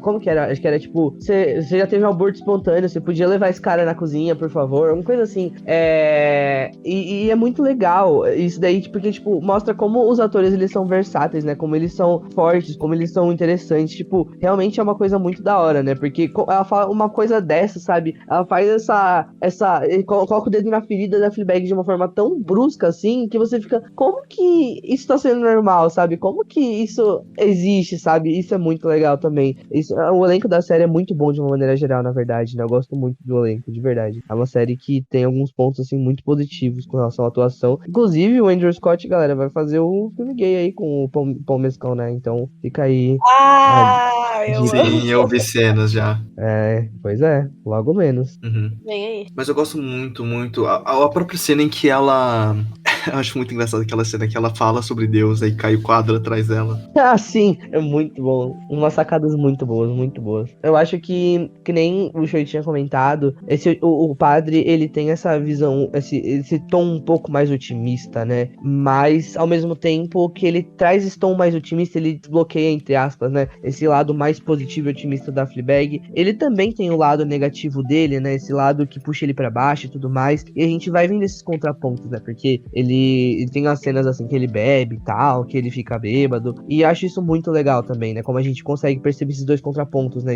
como que era? Acho que era tipo, você já teve um aborto espontâneo, você podia levar esse cara na cozinha, por favor, uma coisa assim. E é muito legal isso daí, porque, tipo, mostra como os atores, eles são versáteis, né? Como eles são fortes, como eles são interessantes. Tipo, realmente é uma coisa muito da hora, né? Porque ela fala uma coisa dessa, sabe? Ela faz coloca o dedo na ferida da Fleabag de uma forma tão brusca, assim, que você fica, como que isso tá sendo normal, sabe? Como que isso existe, sabe? Isso é muito legal também. O elenco da série é muito bom de uma maneira geral, na verdade, né? Eu gosto muito do elenco, de verdade. É uma série que tem alguns pontos, assim, muito positivos com relação à atuação. Inclusive, o Andrew Scott, galera, vai fazer o filme gay aí com o Paul Mescal, né? Então, fica aí. Sim, eu vi cenas já. Pois é, logo menos. Uhum. Vem aí. Mas eu gosto muito, muito. A própria cena em que ela Eu acho muito engraçado aquela cena que ela fala sobre Deus, aí cai o quadro atrás dela. Ah, sim, é muito bom. Umas sacadas muito boas, muito boas. Eu acho que nem o Shoei tinha comentado, o padre, ele tem essa visão, esse tom um pouco mais otimista, né? Mas, ao mesmo tempo que ele traz esse tom mais otimista, ele desbloqueia, entre aspas, né? Esse lado mais positivo e otimista da Fleabag. Ele também tem o lado negativo dele, né? Esse lado que puxa ele pra baixo e tudo mais. E a gente vai vendo esses contrapontos, né? Porque ele tem as cenas assim que ele bebe e tal, que ele fica bêbado. E acho isso muito legal também, né? Como a gente consegue perceber esses dois contrapontos, né?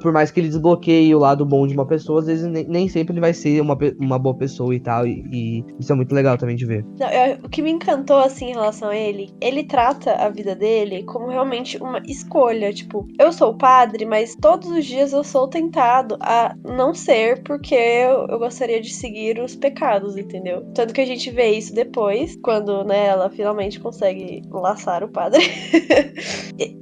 Por mais que ele desbloqueie o lado bom de uma pessoa, às vezes nem sempre ele vai ser uma boa pessoa e tal. E isso é muito legal também de ver. Não, o que me encantou, assim, em relação a ele trata a vida dele como realmente uma escolha. Tipo, eu sou o padre, mas todos os dias eu sou tentado a não ser porque eu gostaria de seguir os pecados, entendeu? Tanto que a gente vê isso depois, quando, né, ela finalmente consegue laçar o padre.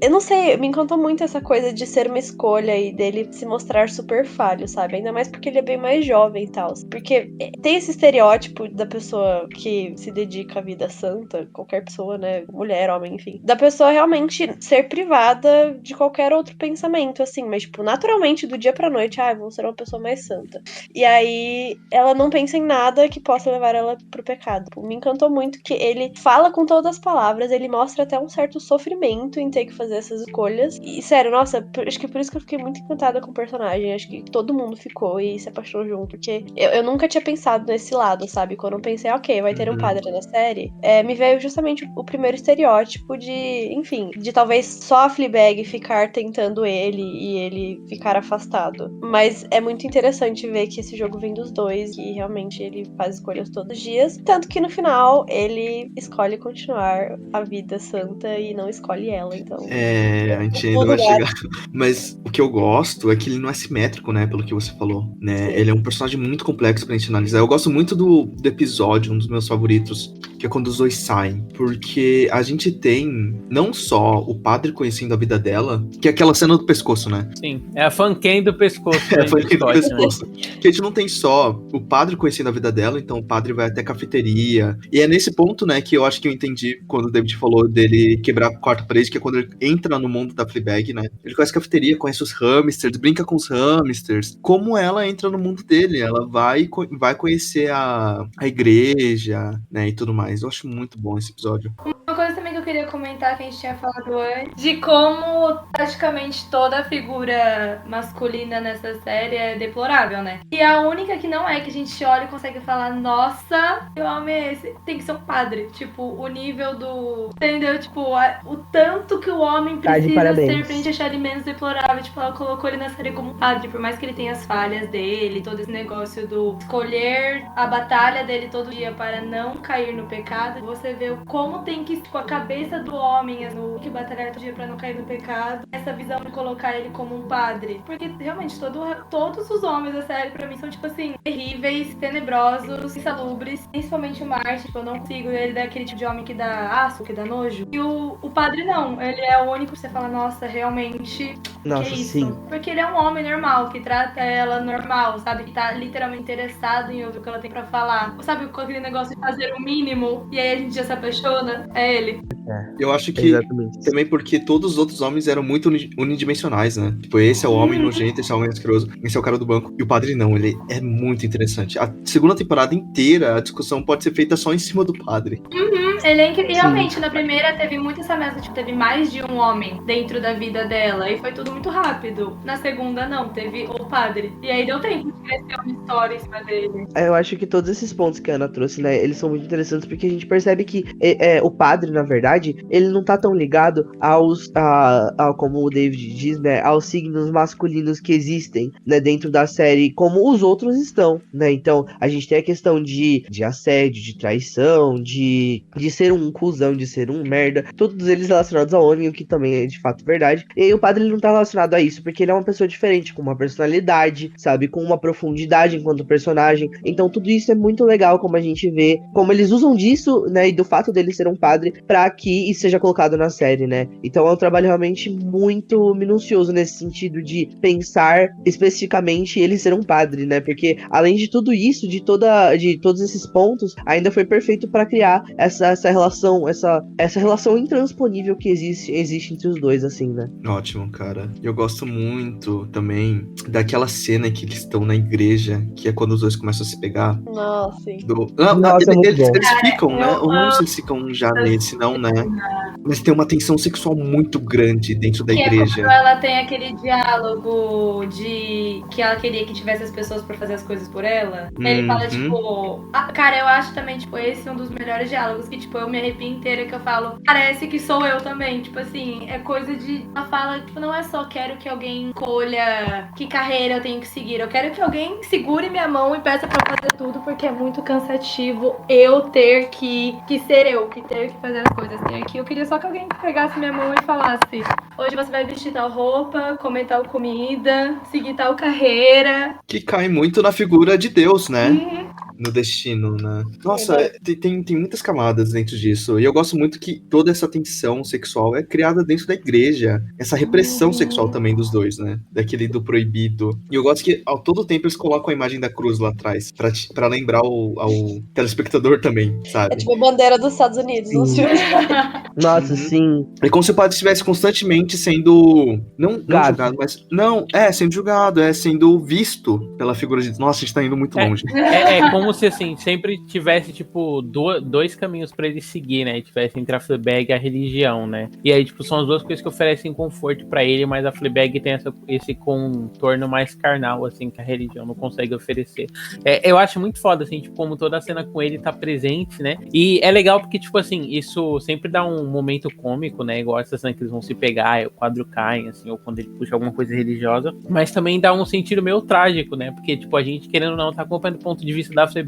Eu não sei, me encantou muito essa coisa de ser uma escolha e dele se mostrar super falho, sabe? Ainda mais porque ele é bem mais jovem e tal. Porque tem esse estereótipo da pessoa que se dedica à vida santa, qualquer pessoa, né? Mulher, homem, enfim. Da pessoa realmente ser privada de qualquer outro pensamento, assim. Mas, tipo, naturalmente, do dia pra noite, vou ser uma pessoa mais santa. E aí, ela não pensa em nada que possa levar ela pro pecado. Tipo, me encantou muito que ele fala com todas as palavras, ele mostra até um certo sofrimento em ter que fazer essas escolhas. E, sério, nossa, acho que por isso que eu fiquei muito encantada com o personagem. Acho que todo mundo ficou e se apaixonou junto. Porque eu nunca tinha pensado nesse lado, sabe? Quando eu pensei, ok, vai ter um padre na série, me veio justamente o primeiro estereótipo de, enfim, de talvez só a Fleabag ficar tentando ele e ele ficar afastado. Mas é muito interessante ver que esse jogo vem dos dois, que realmente ele faz escolhas todos os dias. Tanto que no final ele escolhe continuar a vida santa e não escolhe ela, então. A gente ainda vai chegar. Mas o que eu gosto é que ele não é simétrico, né? Pelo que você falou, né? Sim. Ele é um personagem muito complexo pra gente analisar. Eu gosto muito do episódio, um dos meus favoritos, que é quando os dois saem. Porque a gente tem não só o padre conhecendo a vida dela, que é aquela cena do pescoço, né? Sim, é a fanquem do pescoço. É a fanquem do Scott, pescoço. Que a gente não tem só o padre conhecendo a vida dela, então o padre vai até a cafeteria. E é nesse ponto, né, que eu acho que eu entendi quando o David falou dele quebrar a quarta parede, que é quando ele entra no mundo da Fleabag, né? Ele conhece a cafeteria, conhece os hamsters, brinca com os hamsters. Como ela entra no mundo dele, ela vai conhecer a igreja, né, e tudo mais. Eu acho muito bom esse episódio. Uma coisa também que eu queria comentar, que a gente tinha falado antes, de como praticamente toda a figura masculina nessa série é deplorável, né? E a única que não é, que a gente olha e consegue falar, nossa, que homem é esse? Tem que ser um padre. Tipo, o nível do... Entendeu? Tipo, o tanto que o homem precisa ser pra gente achar ele menos deplorável. Tipo, ela colocou ele na série como um padre, por mais que ele tenha as falhas dele, todo esse negócio do escolher a batalha dele todo dia para não cair no pecado. Você vê como tem que, tipo, a cabeça do homem no que batalhar todo dia pra não cair no pecado. Essa visão de colocar ele como um padre. Porque, realmente, todos os homens da série, pra mim, são, tipo assim, terríveis, tenebrosos, insalubres. Principalmente o Martin, tipo, eu não consigo. Ele é aquele tipo de homem que dá asco, que dá nojo. E o padre, não. Ele é o único que você fala, nossa, realmente, nossa, que é isso? Sim. Porque ele é um homem normal, que trata ela normal, sabe? Que tá literalmente interessado em ouvir o que ela tem pra falar. Sabe, com aquele negócio de fazer o mínimo, e aí a gente já se apaixona? É ele. Eu acho que também porque todos os outros homens eram muito unidimensionais, né? Tipo, esse é o homem nojento, esse é o homem asqueroso, esse é o cara do banco. E o padre não, ele é muito interessante. A segunda temporada inteira, a discussão pode ser feita só em cima do padre. Ele é incrível. Realmente, na primeira teve muito essa mesa, tipo, teve mais de um homem dentro da vida dela, e foi tudo muito rápido. Na segunda, não, teve o padre. E aí deu tempo de crescer uma história em cima dele. Eu acho que todos esses pontos que a Ana trouxe, né, eles são muito interessantes, porque a gente percebe que o padre, na verdade, ele não tá tão ligado como o David diz, né, aos signos masculinos que existem, né, dentro da série, como os outros estão, né? Então, a gente tem a questão de assédio, de traição, de ser um cuzão, de ser um merda, todos eles relacionados ao homem, o que também é de fato verdade. E aí o padre, ele não tá relacionado a isso, porque ele é uma pessoa diferente, com uma personalidade, sabe, com uma profundidade enquanto personagem. Então tudo isso é muito legal, como a gente vê, como eles usam disso, né, e do fato dele ser um padre, pra que isso seja colocado na série, né? Então é um trabalho realmente muito minucioso nesse sentido de pensar especificamente ele ser um padre, né? Porque além de tudo isso, de todos esses pontos, ainda foi perfeito pra criar essa relação intransponível que existe entre os dois, assim, né? Ótimo, cara. Eu gosto muito também daquela cena que eles estão na igreja, que é quando os dois começam a se pegar. Nossa, sim. Nossa, é muito bom. Eles ficam, né? eu Eu não amo sei se ficam já nesse, não, né? Mas tem uma tensão sexual muito grande dentro da Que é igreja. quando ela tem aquele diálogo de que ela queria que tivesse as pessoas pra fazer as coisas por ela. Ele fala, tipo... cara, eu acho também, tipo, esse um dos melhores diálogos que, tipo, eu me arrepio inteira, que eu falo, parece que sou eu também. Tipo assim, é coisa de... Ela fala, tipo, não é só quero que alguém escolha que carreira eu tenho que seguir. Eu quero que alguém segure minha mão e peça pra fazer tudo, porque é muito cansativo eu ter que ser eu, que ter que fazer as coisas. E aqui eu queria só que alguém pegasse minha mão e falasse, hoje você vai vestir tal roupa, comer tal comida, seguir tal carreira. Que cai muito na figura de Deus, né? No destino, né? Nossa, tem muitas camadas dentro disso. E eu gosto muito que toda essa tensão sexual é criada dentro da igreja. Essa repressão sexual também dos dois, né? Daquele do proibido. E eu gosto que ao todo tempo eles colocam a imagem da cruz lá atrás. Pra lembrar ao telespectador também, É sabe? tipo a bandeira dos Estados Unidos nos Sim. filmes. Nossa, sim. É como se o padre estivesse constantemente sendo. Não Gato. julgado, mas. Não, sendo julgado, sendo visto pela figura de. Nossa, a gente tá indo muito longe. É como se, assim, sempre tivesse, tipo, dois caminhos pra ele seguir, né? Tivesse entre a Fleabag e a religião, né? E aí, tipo, são as duas coisas que oferecem conforto pra ele, mas a Fleabag tem esse contorno mais carnal, assim, que a religião não consegue oferecer. Eu acho muito foda, assim, tipo, como toda a cena com ele tá presente, né? E é legal porque, tipo, assim, isso sempre dá um momento cômico, né? Igual essa cena que eles vão se pegar, o quadro cai, assim, ou quando ele puxa alguma coisa religiosa. Mas também dá um sentido meio trágico, né? Porque, tipo, a gente, querendo ou não, tá acompanhando o ponto de vista da Fleabag.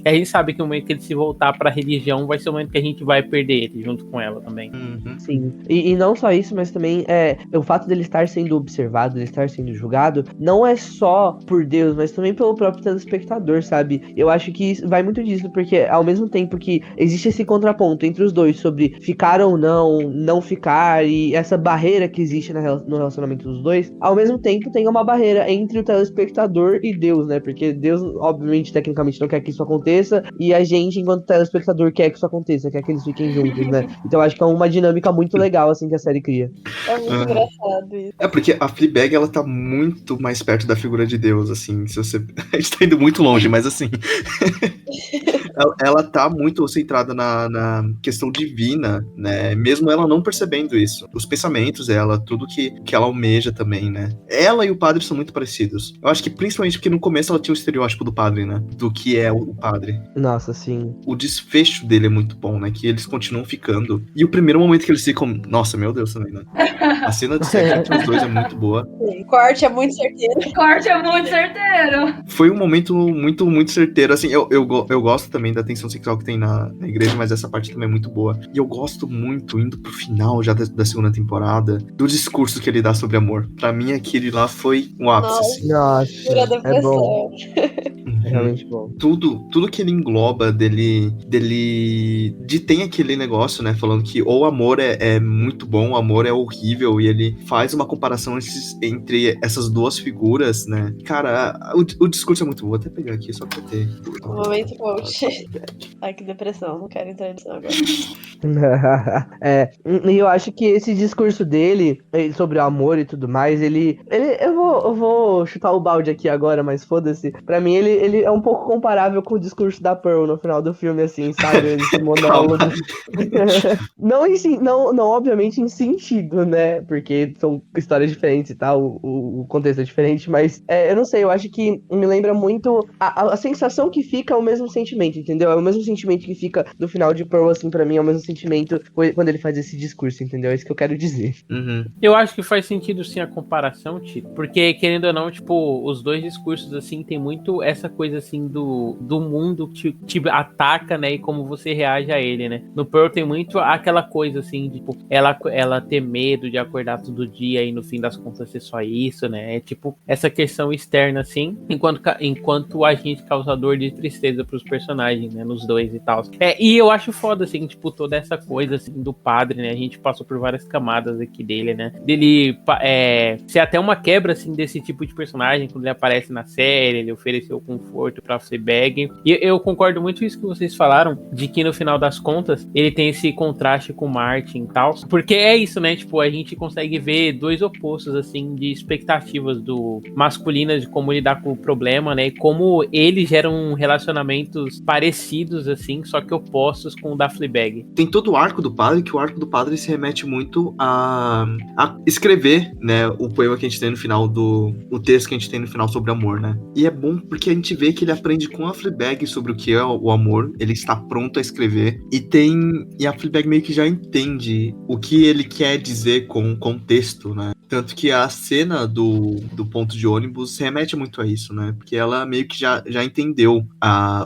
E a gente sabe que o momento que ele se voltar pra religião vai ser o momento que a gente vai perder ele junto com ela também. Sim. E não só isso, mas também o fato dele estar sendo observado, dele estar sendo julgado, não é só por Deus, mas também pelo próprio telespectador, sabe? Eu acho que isso vai muito disso, porque ao mesmo tempo que existe esse contraponto entre os dois sobre ficar ou não ficar, e essa barreira que existe no relacionamento dos dois, ao mesmo tempo tem uma barreira entre o telespectador e Deus, né? Porque Deus, obviamente, tecnicamente não quer que isso aconteça, e a gente, enquanto telespectador, quer que isso aconteça, quer que eles fiquem juntos, né? Então eu acho que é uma dinâmica muito legal, assim, que a série cria. É muito engraçado isso. É porque a Fleabag, ela tá muito mais perto da figura de Deus, assim, se você... A gente tá indo muito longe, mas assim... ela tá muito centrada na questão divina, né? Mesmo ela não percebendo isso. Os pensamentos dela, tudo que ela almeja também, né? Ela e o padre são muito parecidos. Eu acho que principalmente porque no começo ela tinha o estereótipo do padre, né? Do que é o padre. Nossa, sim. O desfecho dele é muito bom, né? Que eles continuam ficando. E o primeiro momento que eles ficam... Nossa, meu Deus também, né? A cena de sexo entre os dois é muito boa. O corte é muito certeiro. O corte é muito certeiro. Foi um momento muito, muito certeiro. Assim, eu gosto também da tensão sexual que tem na igreja, mas essa parte também é muito boa. E eu gosto muito, indo pro final já da segunda temporada, do discurso que ele dá sobre amor. Pra mim, aquele lá foi um ápice, assim. Nossa, Pura é bom. depressão. É realmente bom. Tudo que ele engloba de tem aquele negócio, né, falando que o amor é muito bom, o amor é horrível, e ele faz uma comparação entre essas duas figuras, né. Cara, o discurso é muito bom. Vou até pegar aqui só pra ter. Momento coach. Ai, que depressão. Não quero entrar nisso agora. E eu acho que esse discurso dele sobre o amor e tudo mais, eu vou chutar o balde aqui agora, mas foda-se. Pra mim, ele é um pouco comparável com o discurso da Pearl no final do filme, assim, sabe? Esse monólogo. Não, obviamente, em sentido, né? Porque são histórias diferentes e tal, o contexto é diferente, mas eu não sei, eu acho que me lembra muito a sensação que fica é o mesmo sentimento, entendeu? É o mesmo sentimento que fica no final de Pearl, assim, pra mim, é o mesmo sentimento quando ele faz esse discurso, entendeu? É isso que eu quero dizer. Eu acho que faz sentido sim a comparação, Tito, porque querendo ou não, tipo, os dois discursos assim tem muito essa coisa assim do mundo que te ataca, né, e como você reage a ele, né? No Pearl tem muito aquela coisa assim, tipo, ela ter medo de acordar todo dia e no fim das contas ser só isso, né? É tipo essa questão externa assim, enquanto agente causador de tristeza pros personagens, né, nos dois. dois e tal. E eu acho foda, assim, tipo, toda essa coisa, assim, do padre, né? A gente passou por várias camadas aqui dele, né? Dele ser até uma quebra, assim, desse tipo de personagem, quando ele aparece na série, ele ofereceu conforto pra Fleabag. E eu concordo muito com isso que vocês falaram, de que no final das contas, ele tem esse contraste com o Martin e tal. Porque é isso, né? Tipo, a gente consegue ver dois opostos, assim, de expectativas do masculinas de como lidar com o problema, né? E como eles geram relacionamentos parecidos, assim, só que opostos com o da Fleabag. Tem todo o arco do padre, que o arco do padre se remete muito a escrever, né, o poema que a gente tem no final o texto que a gente tem no final sobre amor, né? E é bom porque a gente vê que ele aprende com a Fleabag sobre o que é o amor, ele está pronto a escrever, e a Fleabag meio que já entende o que ele quer dizer com o contexto, né? Tanto que a cena do ponto de ônibus remete muito a isso, né? Porque ela meio que já entendeu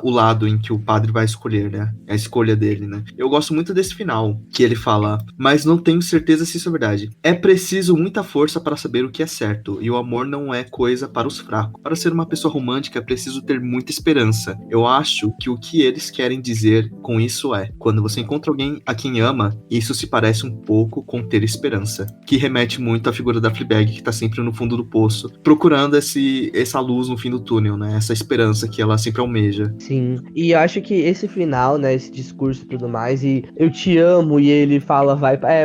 o lado em que o padre vai escolher, né? A escolha dele, né? Eu gosto muito desse final, que ele fala: mas não tenho certeza se isso é verdade. É preciso muita força para saber o que é certo, e o amor não é coisa para os fracos. Para ser uma pessoa romântica é preciso ter muita esperança. Eu acho que o que eles querem dizer com isso é: quando você encontra alguém a quem ama, isso se parece um pouco com ter esperança. Que remete muito à figura da Fleabag, que tá sempre no fundo do poço, procurando essa luz no fim do túnel, né? Essa esperança que ela sempre almeja. Sim, e eu acho que esse final, né, esse discurso e tudo mais, e eu te amo, e ele fala,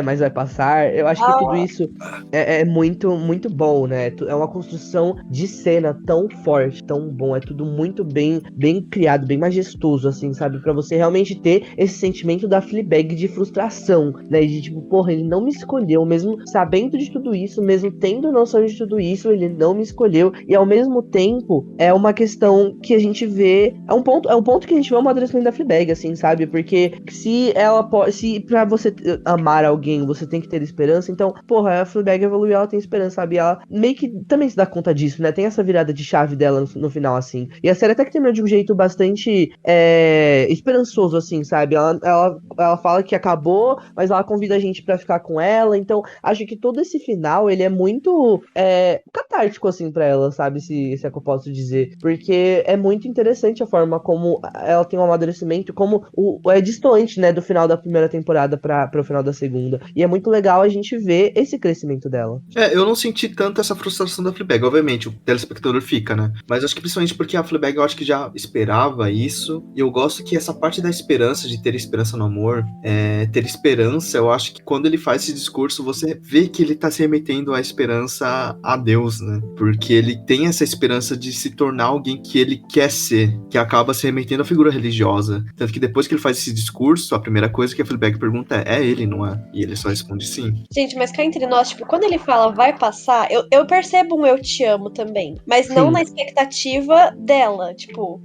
mas vai passar, eu acho que tudo isso é muito, muito bom, né? É uma construção de cena tão forte, tão bom, é tudo muito bem criado, bem majestoso, assim, sabe? Pra você realmente ter esse sentimento da Fleabag de frustração, né? De tipo, porra, ele não me escolheu, mesmo sabendo de tudo isso, mesmo tendo noção de tudo isso, ele não me escolheu, e ao mesmo tempo, é uma questão que a gente vê, é um ponto que a gente vê o amadurecimento da Fleabag, assim, sabe? Porque se pra você amar alguém, você tem que ter esperança, então, porra, a Fleabag evoluiu, ela tem esperança, sabe? Ela meio que também se dá conta disso, né? Tem essa virada de chave dela no final, assim. E a série até que terminou de um jeito bastante esperançoso, assim, sabe? Ela fala que acabou, mas ela convida a gente pra ficar com ela, então acho que todo esse final, ele é muito catártico, assim, pra ela, sabe? Se é que eu posso dizer. Porque é muito interessante a forma como ela tem um amadurecimento, como é distante, né, do final da primeira temporada para o final da segunda. E é muito legal a gente ver esse crescimento dela. Eu não senti tanto essa frustração da Fleabag. Obviamente, o telespectador fica, né? Mas acho que principalmente porque a Fleabag, eu acho que já esperava isso. E eu gosto que essa parte da esperança, de ter esperança no amor, ter esperança, eu acho que quando ele faz esse discurso, você vê que ele tá se remetendo à esperança a Deus, né? Porque ele tem essa esperança de se tornar alguém que ele quer ser, que acaba se remetendo à figura religiosa. Tanto que depois que ele faz esse discurso, a primeira coisa que a Fleabag pergunta é ele, não é? E ele só responde sim. Gente, mas cá entre nós, tipo, quando ele fala vai passar, eu percebo um eu te amo também. Mas não Sim. na expectativa dela. Tipo,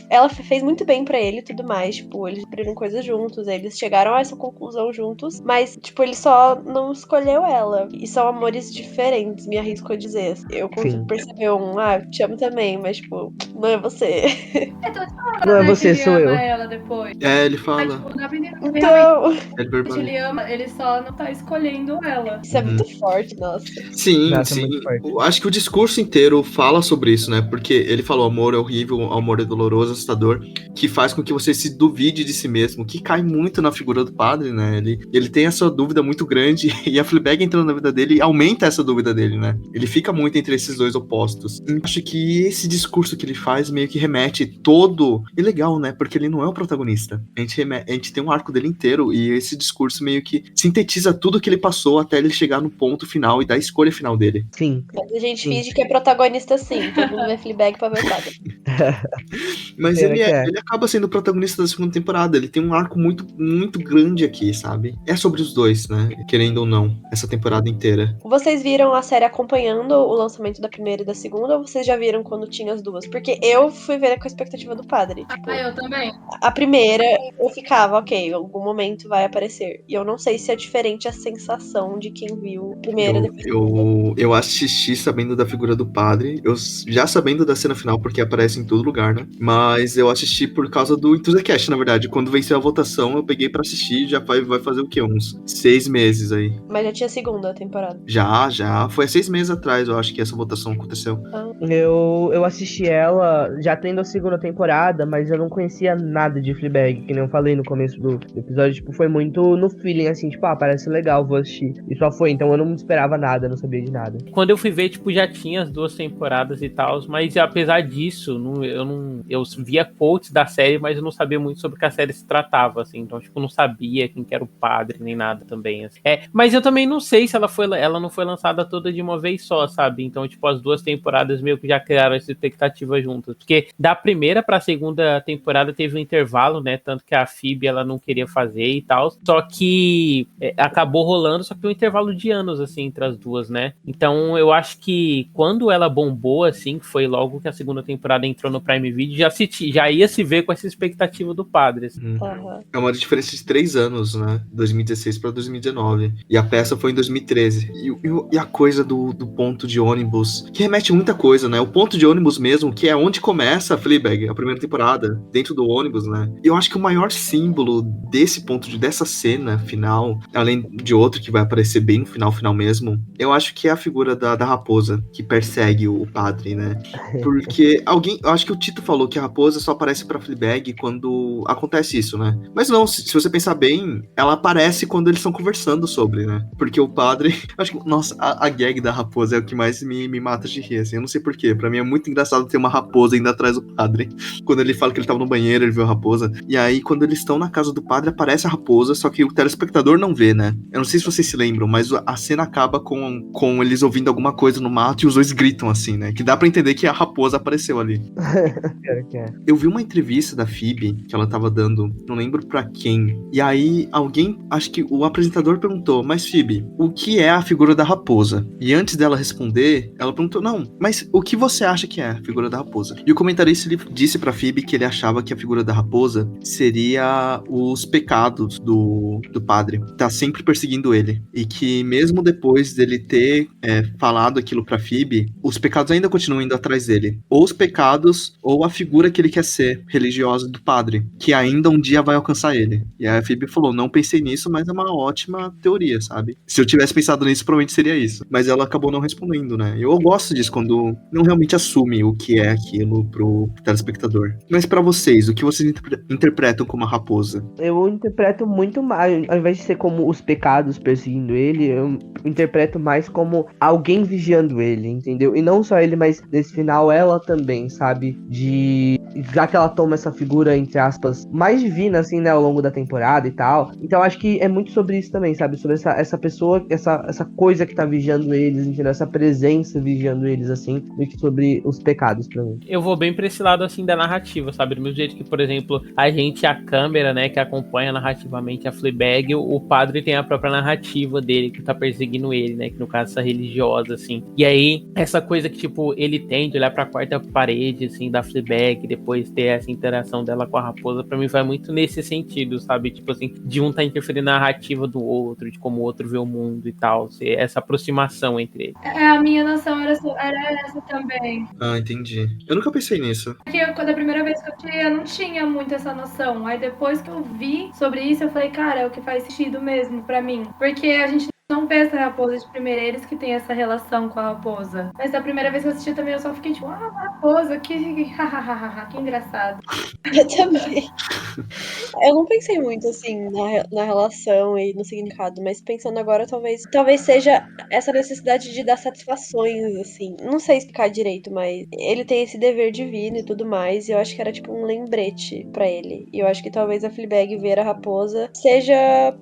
ela fez muito bem pra ele e tudo mais. Tipo, eles descobriram coisas juntos, eles chegaram a essa conclusão juntos. Mas, tipo, ele só não escolheu ela. E são amores diferentes, me arrisco a dizer. Eu consigo Sim. perceber eu te amo também, mas, tipo, não é você. Então, Não é né, você, que ele sou ama eu. ela depois. Ele Mas, fala. tipo, dá pra entender que realmente Então, Ele verbaliza. ele ama, ele só não tá escolhendo ela. isso é muito forte, nossa. Sim, Nossa, sim. muito forte. Eu acho que o discurso inteiro fala sobre isso, né? Porque ele falou amor é horrível, amor é doloroso, assustador, que faz com que você se duvide de si mesmo, que cai muito na figura do padre, né? Ele tem essa dúvida muito grande e a Fleabag entrando na vida dele aumenta essa dúvida dele, né? Ele fica muito entre esses dois opostos. Eu acho que esse discurso que ele faz meio que remete todo... E legal, né? Porque ele não é o protagonista. A gente tem um arco dele inteiro e esse discurso meio que sintetiza tudo que ele passou até ele chegar no ponto final e da escolha final dele. Sim. Mas a gente Sim. finge que é protagonista sim. Todo mundo vê Fleabag pra ver o padre. Mas Pena que é. ele acaba sendo o protagonista da segunda temporada. Ele tem um arco muito, muito grande aqui, sabe? É sobre os dois, né? Querendo ou não, essa temporada inteira. Vocês viram a série acompanhando o lançamento da primeira e da segunda, ou vocês já viram quando tinha as duas? Porque eu fui ver com a expectativa do padre. Tipo, Eu também. a primeira eu ficava, ok, em algum momento vai aparecer. E eu não sei se é diferente a sensação de quem viu a primeira depois. Eu assisti sabendo da figura do padre, eu já sabendo da cena final, porque aparece em todo lugar, né? Mas eu assisti por causa do Enthusiast, na verdade. Quando venceu a votação, eu peguei pra assistir, já vai fazer o quê? Uns 6 meses aí. Mas já tinha segunda temporada. Já. Foi há 6 meses atrás, eu acho que essa votação aconteceu. eu assisti ela já tendo a segunda temporada, mas eu não conhecia nada de Fleabag, que nem eu falei no começo do episódio, tipo, foi muito no feeling, assim, tipo, parece legal, vou assistir. E só foi, então eu não esperava nada, não sabia de nada. Quando eu fui ver, tipo, já tinha as 2 temporadas e tal, mas apesar disso, eu via quotes da série, mas eu não sabia muito sobre o que a série se tratava, assim, então, tipo, não sabia quem que era o padre, nem nada também, assim. Mas eu também não sei se ela não foi lançada toda de uma vez só, sabe? Então, tipo, as 2 temporadas meio que já criaram essa expectativa juntas, porque da primeira pra segunda temporada teve um intervalo, né, tanto que a Phoebe, ela não queria fazer e tal, só que acabou rolando, só que um intervalo de anos, assim, entre as duas, né? Então, eu acho que quando ela bombou, assim, que foi logo que a segunda temporada entrou no Prime Video, já ia se ver com essa expectativa do padre, assim. Aham. É uma diferença de 3 anos, né? 2016 pra 2019. E a peça foi em 2013. E a coisa do ponto de ônibus, que remete muita coisa, né? O ponto de ônibus mesmo, que é onde começa a Fleabag, a primeira temporada, dentro do ônibus, né? E eu acho que o maior símbolo desse dessa cena final, além de outro que vai aparecer bem no final mesmo, eu acho que é a figura da raposa, que persegue o padre, né? Porque eu acho que o Tito falou que a raposa só aparece pra Fleabag quando acontece isso, né? Mas não, se você pensar bem, ela aparece quando eles estão conversando sobre, né? Porque o padre, acho que, nossa, a gag da raposa é o que mais me mata de rir, assim, eu não sei porquê, pra mim é muito engraçado ter uma raposa indo atrás do padre, quando ele fala que ele tava no banheiro, ele viu a raposa, e aí quando eles estão na casa do padre, aparece a raposa, só que o telespectador não vê, né? Eu não sei se vocês se lembram, mas a cena acaba com eles ouvindo alguma coisa no mato e os dois gritam, assim, né? Que dá pra entender que a raposa apareceu ali. Eu vi uma entrevista da Phoebe que ela tava dando, não lembro pra quem. E aí alguém, acho que o apresentador perguntou: "Mas Phoebe, o que é a figura da raposa?" E antes dela responder, ela perguntou: "Não, mas o que você acha que é a figura da raposa?" E o comentarista ele disse pra Phoebe que ele achava que a figura da raposa seria os pecados do padre, tá sempre perseguindo ele, e que mesmo depois dele ter falado aquilo pra Phoebe, os pecados ainda continuam indo atrás dele, ou os pecados ou a figura que ele quer ser religiosa do padre, que ainda um dia vai alcançar ele. E aí a Phoebe falou: "Não pensei nisso, mas é uma ótima teoria, sabe? Se eu tivesse pensado nisso, provavelmente seria isso." Mas ela acabou não respondendo, né? Eu gosto disso, quando não realmente assume o que é aquilo pro telespectador. Mas pra vocês, o que vocês interpretam como a raposa? Eu interpreto muito mais, ao invés de ser como os pecados perseguindo ele, eu interpreto mais como alguém vigiando ele, entendeu? E não só ele, mas nesse final ela também, sabe? Já que ela toma essa figura, entre aspas, mais divina, assim, né, ao longo da temporada e tal. Então acho que é muito sobre isso também, sabe? Sobre essa pessoa, essa coisa que tá vigiando eles, entendeu? Essa presença vigiando eles, assim, do que sobre os pecados pra mim. Eu vou bem pra esse lado, assim, da narrativa, sabe? Do mesmo jeito que, por exemplo, a câmera, né, que acompanha narrativamente a Fleabag, o padre tem a própria narrativa dele, que tá perseguindo ele, né, que no caso essa religiosa, assim. E aí, essa coisa que, tipo, ele tem de olhar pra quarta parede, assim, da Fleabag, depois ter essa interação dela com a raposa, pra mim vai muito nesse sentido, sabe? Tipo assim, de um tá interferindo na narrativa do outro, de como o outro vê o mundo e tal, essa aproximação entre eles. A minha noção era essa também. Ah, entendi. Eu nunca pensei nisso. Porque quando a primeira vez que eu assisti, eu não tinha muito essa noção. Aí depois que eu vi sobre isso, eu falei, cara, é o que faz sentido mesmo pra mim. Porque a gente não vê essa raposa de primeira, eles que têm essa relação com a raposa. Mas da primeira vez que eu assisti também, eu só fiquei tipo, raposa, que engraçado. Eu também. Eu não pensei muito, assim, na relação e no significado, mas pensando agora, talvez seja essa necessidade de dar satisfações, assim. Não sei explicar direito, mas ele tem esse dever divino e tudo mais, e eu acho que era tipo um lembrete pra ele. E eu acho que talvez a Fleabag ver a raposa seja,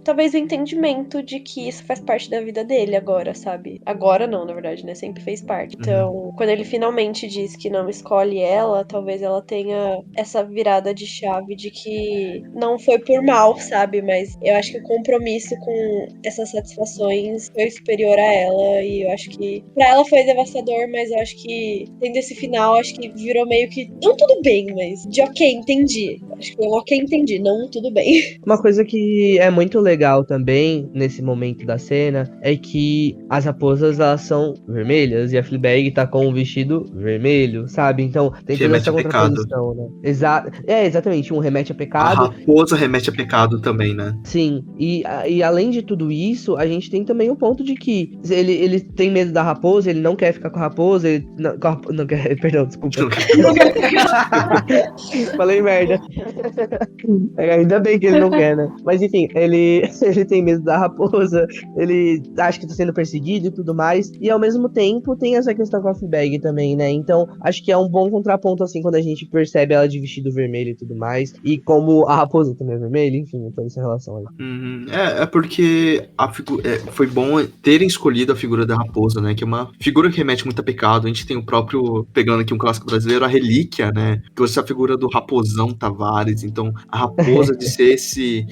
talvez, o entendimento de que isso faz parte da vida dele agora, sabe? Agora não, na verdade, né? Sempre fez parte. Então, quando ele finalmente diz que não escolhe ela, talvez ela tenha essa virada de chave de que não foi por mal, sabe? Mas eu acho que o compromisso com essas satisfações foi superior a ela, e eu acho que pra ela foi devastador, mas eu acho que tendo esse final, acho que virou meio que, não tudo bem, mas de ok, entendi. Acho que foi um ok, entendi, não tudo bem. Uma coisa que é muito legal também, nesse momento da cena, é que as raposas, elas são vermelhas, e a Fleabag tá com um vestido vermelho, sabe? Então, tem toda essa contraposição, né? Exatamente, um remete a A pecado. raposa remete a pecado também, né? Sim, e além de tudo isso, a gente tem também o ponto de que ele tem medo da raposa, ele não quer ficar com a raposa, ele não quer, perdão, desculpa. Falei merda. Ainda bem que ele não quer, né? Mas enfim, ele tem medo da raposa, ele acha que tá sendo perseguido e tudo mais, e ao mesmo tempo tem essa questão com a Fleabag também, né? Então, acho que é um bom contraponto, assim, quando a gente percebe ela de vestido vermelho e tudo mais, e como a raposa também é vermelha, enfim, toda essa relação aí. É porque foi bom terem escolhido a figura da raposa, né? Que é uma figura que remete muito a pecado. A gente tem o próprio, pegando aqui um clássico brasileiro, a Relíquia, né? Que é essa figura do Raposão Tavares. Então, a raposa de ser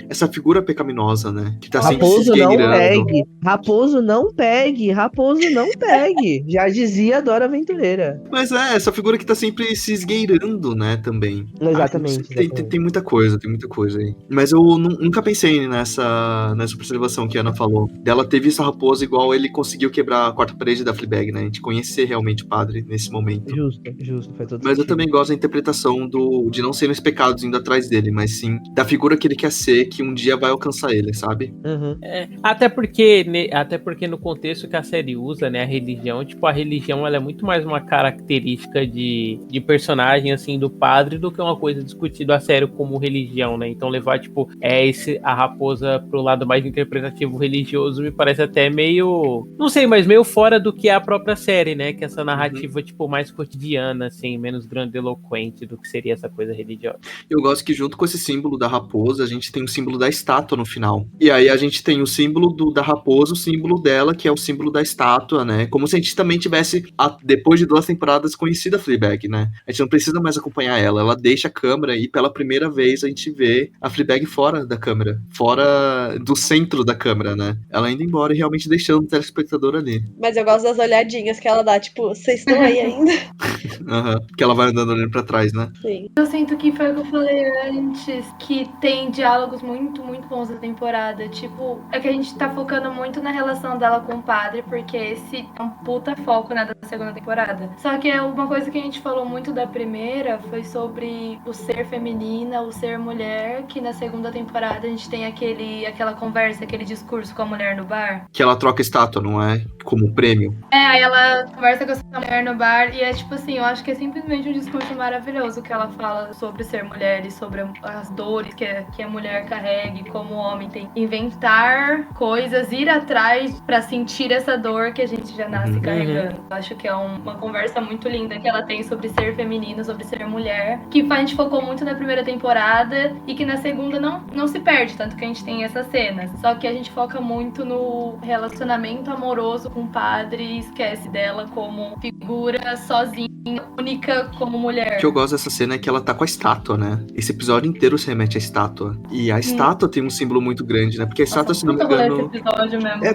essa figura pecaminosa, né? Que tá sempre se esgueirando. Raposo não pegue. Já dizia Dora Aventureira. Mas essa figura que tá sempre se esgueirando, né? Também. Exatamente. Tem muita coisa aí. Mas eu nunca pensei nessa observação que a Ana falou. Ela teve essa raposa igual ele conseguiu quebrar a quarta parede da Fleabag, né? A gente conhecer realmente o padre nesse momento. Justo, faz todo Mas sentido. eu também gosto da interpretação de não serem os pecados indo atrás dele, mas sim da figura que ele quer ser, que um dia vai alcançar ele, sabe? Uhum. Até porque no contexto que a série usa, né, a religião, tipo, a religião ela é muito mais uma característica de personagem, assim, do padre, do que uma coisa discutida a sério como religião, né? Então levar, tipo, a raposa pro lado mais interpretativo religioso me parece até meio, não sei, mas meio fora do que é a própria série, né? Que essa narrativa, tipo, mais cotidiana, assim, menos grandiloquente do que seria essa coisa religiosa. Eu gosto que junto com esse símbolo da raposa, a gente tem o símbolo da estátua no final. E aí a gente tem o símbolo da raposa, o símbolo dela, que é o símbolo da estátua, né? Como se a gente também tivesse, depois de 2 temporadas, conhecido a Fleabag, né? A gente não precisa mais acompanhar ela deixa a câmera e pela primeira vez a gente vê a Fleabag fora da câmera, fora do centro da câmera, né? Ela indo embora e realmente deixando o telespectador ali. Mas eu gosto das olhadinhas que ela dá, tipo, vocês estão aí ainda? Que ela vai andando olhando pra trás, né? Sim. Eu sinto que foi o que eu falei antes, que tem diálogos muito, muito bons da temporada. Tipo, é que a gente tá focando muito na relação dela com o padre, porque esse é um puta foco, né, da segunda temporada. Só que é uma coisa que a gente falou muito da primeira, foi sobre o ser feminina, o ser mulher, que na segunda temporada a gente tem aquela conversa, aquele discurso com a mulher no bar. Que ela troca estátua, não é? Como prêmio. Aí ela conversa com essa mulher no bar e é tipo assim, eu acho que é simplesmente um discurso maravilhoso que ela fala sobre ser mulher e sobre as dores que a mulher carrega e como o homem tem que inventar coisas, ir atrás pra sentir essa dor que a gente já nasce carregando. Eu acho que é uma conversa muito linda que ela tem sobre ser feminino, sobre ser mulher, que a gente focou muito na primeira temporada e que na segunda não se perde, tanto que a gente tem essas cenas. Só que a gente foca muito no relacionamento amoroso com o padre e esquece dela como figura sozinha, única como mulher. O que eu gosto dessa cena é que ela tá com a estátua, né? Esse episódio inteiro se remete à estátua. E a estátua tem um símbolo muito grande, né? Porque a estátua, se não me engano...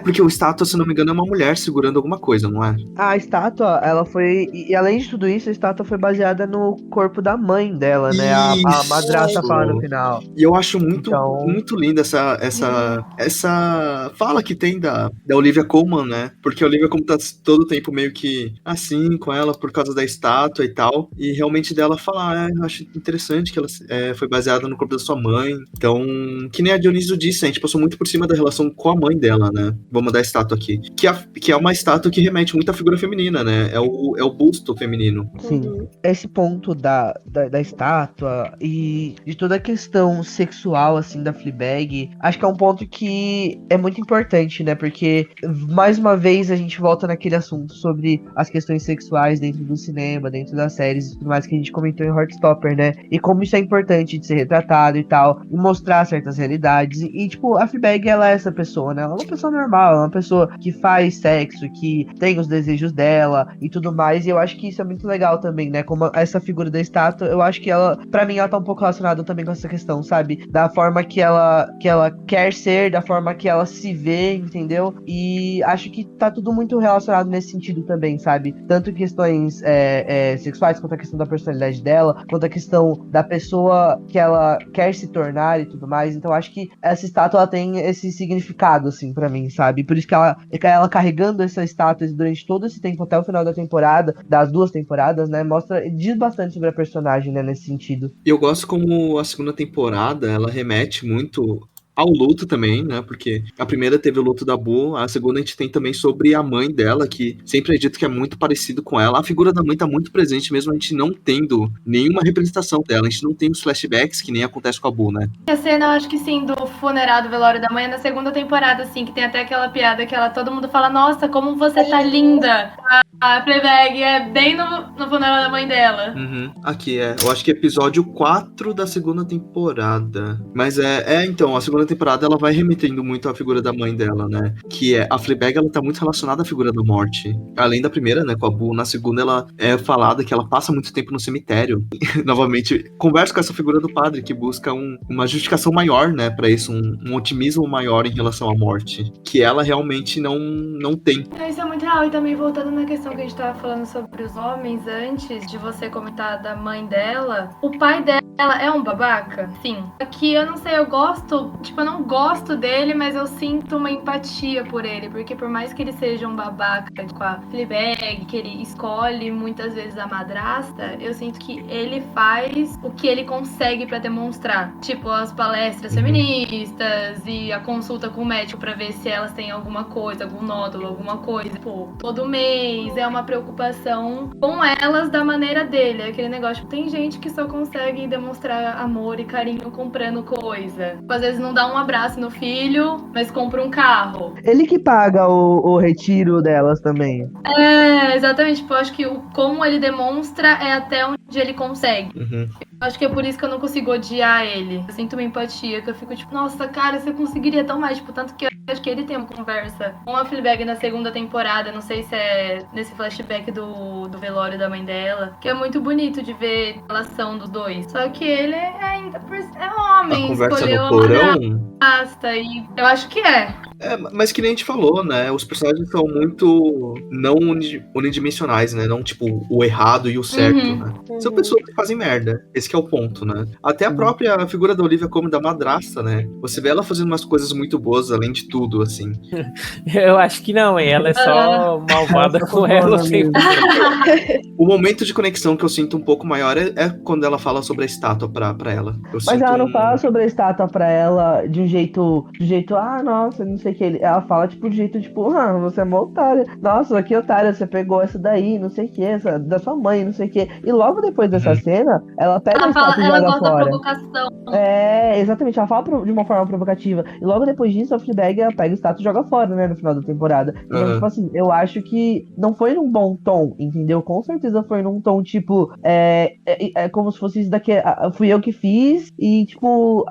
porque o estátua, se não me engano, é uma mulher segurando alguma coisa, não é? A estátua, ela foi... E além de tudo isso, a estátua foi baseada no corpo da mãe dela, né? A madrasta fala no final. E eu acho muito linda essa fala que tem da Olivia Colman, né? Porque a Olivia Colman tá todo o tempo meio que assim com ela por causa da estátua e tal. E realmente dela falar, eu acho interessante que ela foi baseada no corpo da sua mãe. Então, que nem a Dioniso disse, a gente passou muito por cima da relação com a mãe dela, né? Vamos dar a estátua aqui. Que é uma estátua que remete muito à figura feminina, né? É o busto feminino. Sim. Esse ponto da estátua e de toda a questão sexual, assim, da Fleabag, acho que é um ponto que é muito importante, né? Porque, mais uma vez, a gente volta naquele assunto sobre as questões sexuais dentro do cinema, dentro das séries e tudo mais que a gente comentou em Heartstopper, né? E como isso é importante de ser retratado e tal, e mostrar certas realidades. E, tipo, a Fleabag, ela é essa pessoa, né? Ela é uma pessoa normal, ela é uma pessoa que faz sexo, que tem os desejos dela e tudo mais. E eu acho que isso é muito legal também, né? Como essa figura da estátua, eu acho que ela, pra mim, ela tá um pouco relacionada também com essa questão, sabe? Da forma que ela quer ser, da forma que ela se vê, entendeu? E acho que tá tudo muito relacionado nesse sentido também, sabe? Tanto questões sexuais, quanto a questão da personalidade dela, quanto a questão da pessoa que ela quer se tornar e tudo mais. Então acho que essa estátua ela tem esse significado, assim, pra mim, sabe? Por isso que ela carregando essa estátua durante todo esse tempo, até o final da temporada, das 2 temporadas, né? Diz bastante sobre a personagem, né, nesse sentido. E eu gosto como a segunda temporada, ela remete muito ao luto também, né? Porque a primeira teve o luto da Boo, a segunda a gente tem também sobre a mãe dela, que sempre é dito que é muito parecido com ela. A figura da mãe tá muito presente, mesmo a gente não tendo nenhuma representação dela. A gente não tem os flashbacks, que nem acontece com a Boo, né? A cena, eu acho que sim, do funeral do velório da mãe é na segunda temporada, assim, que tem até aquela piada que todo mundo fala, nossa, como você tá linda. A Fleabag é bem no funeral da mãe dela. Uhum. Aqui eu acho que é episódio 4 da segunda temporada. Mas então, a segunda temporada ela vai remetendo muito à figura da mãe dela, né? Que a Fleabag, ela tá muito relacionada à figura da morte. Além da primeira, né, com a Boo, na segunda ela é falada que ela passa muito tempo no cemitério. Novamente, converso com essa figura do padre que busca uma justificação maior, né, pra isso, um otimismo maior em relação à morte. Que ela realmente não tem. Isso é muito real. E também voltando na questão que a gente tava falando sobre os homens antes de você comentar da mãe dela, o pai dela é um babaca? Sim. Aqui eu não sei, eu não gosto dele, mas eu sinto uma empatia por ele, porque por mais que ele seja um babaca com a Fleabag, que ele escolhe muitas vezes a madrasta, eu sinto que ele faz o que ele consegue pra demonstrar. Tipo, as palestras feministas e a consulta com o médico pra ver se elas têm alguma coisa, algum nódulo, alguma coisa. Pô, todo mês é uma preocupação com elas da maneira dele. Aquele negócio, tem gente que só consegue demonstrar amor e carinho comprando coisa. Às vezes não dá um abraço no filho, mas compra um carro. Ele que paga o retiro delas também. Exatamente. Tipo, eu acho que como ele demonstra é até onde ele consegue. Uhum. Eu acho que é por isso que eu não consigo odiar ele. Eu sinto uma empatia, que eu fico tipo, nossa, cara, você conseguiria tão mais. Tipo, tanto que eu acho que ele tem uma conversa com a Fleabag na segunda temporada, não sei se é nesse flashback do velório da mãe dela, que é muito bonito de ver a relação dos dois. Só que ele ainda é homem, A conversa escolheu no a porão. madrasta, e eu acho que é. Mas que nem a gente falou, né? Os personagens são muito não unidimensionais, né? Não tipo o errado e o certo, né? São pessoas que fazem merda. Esse que é o ponto, né? Até a própria figura da Olivia como da madrasta, né? Você vê ela fazendo umas coisas muito boas, além de tudo, assim. Eu acho que não, ela é só malvada com ela sempre. O momento de conexão que eu sinto um pouco maior é quando ela fala sobre a estátua pra ela. Mas ela não fala sobre a estátua pra ela de um jeito, nossa, não sei o que. Ela fala, tipo, de jeito, tipo, você é uma otária. Nossa, que otária, você pegou essa daí, não sei o que, essa da sua mãe, não sei o que. E logo depois dessa cena, ela pega a estátua e ela joga gosta da fora. provocação. Exatamente, ela fala de uma forma provocativa. E logo depois disso, a Fleabag ela pega o status e joga fora, né, no final da temporada. Então, tipo assim, eu acho que não foi num bom tom, entendeu? Com certeza foi num tom, tipo, como se fosse isso daqui, fui eu que fiz, e, tipo,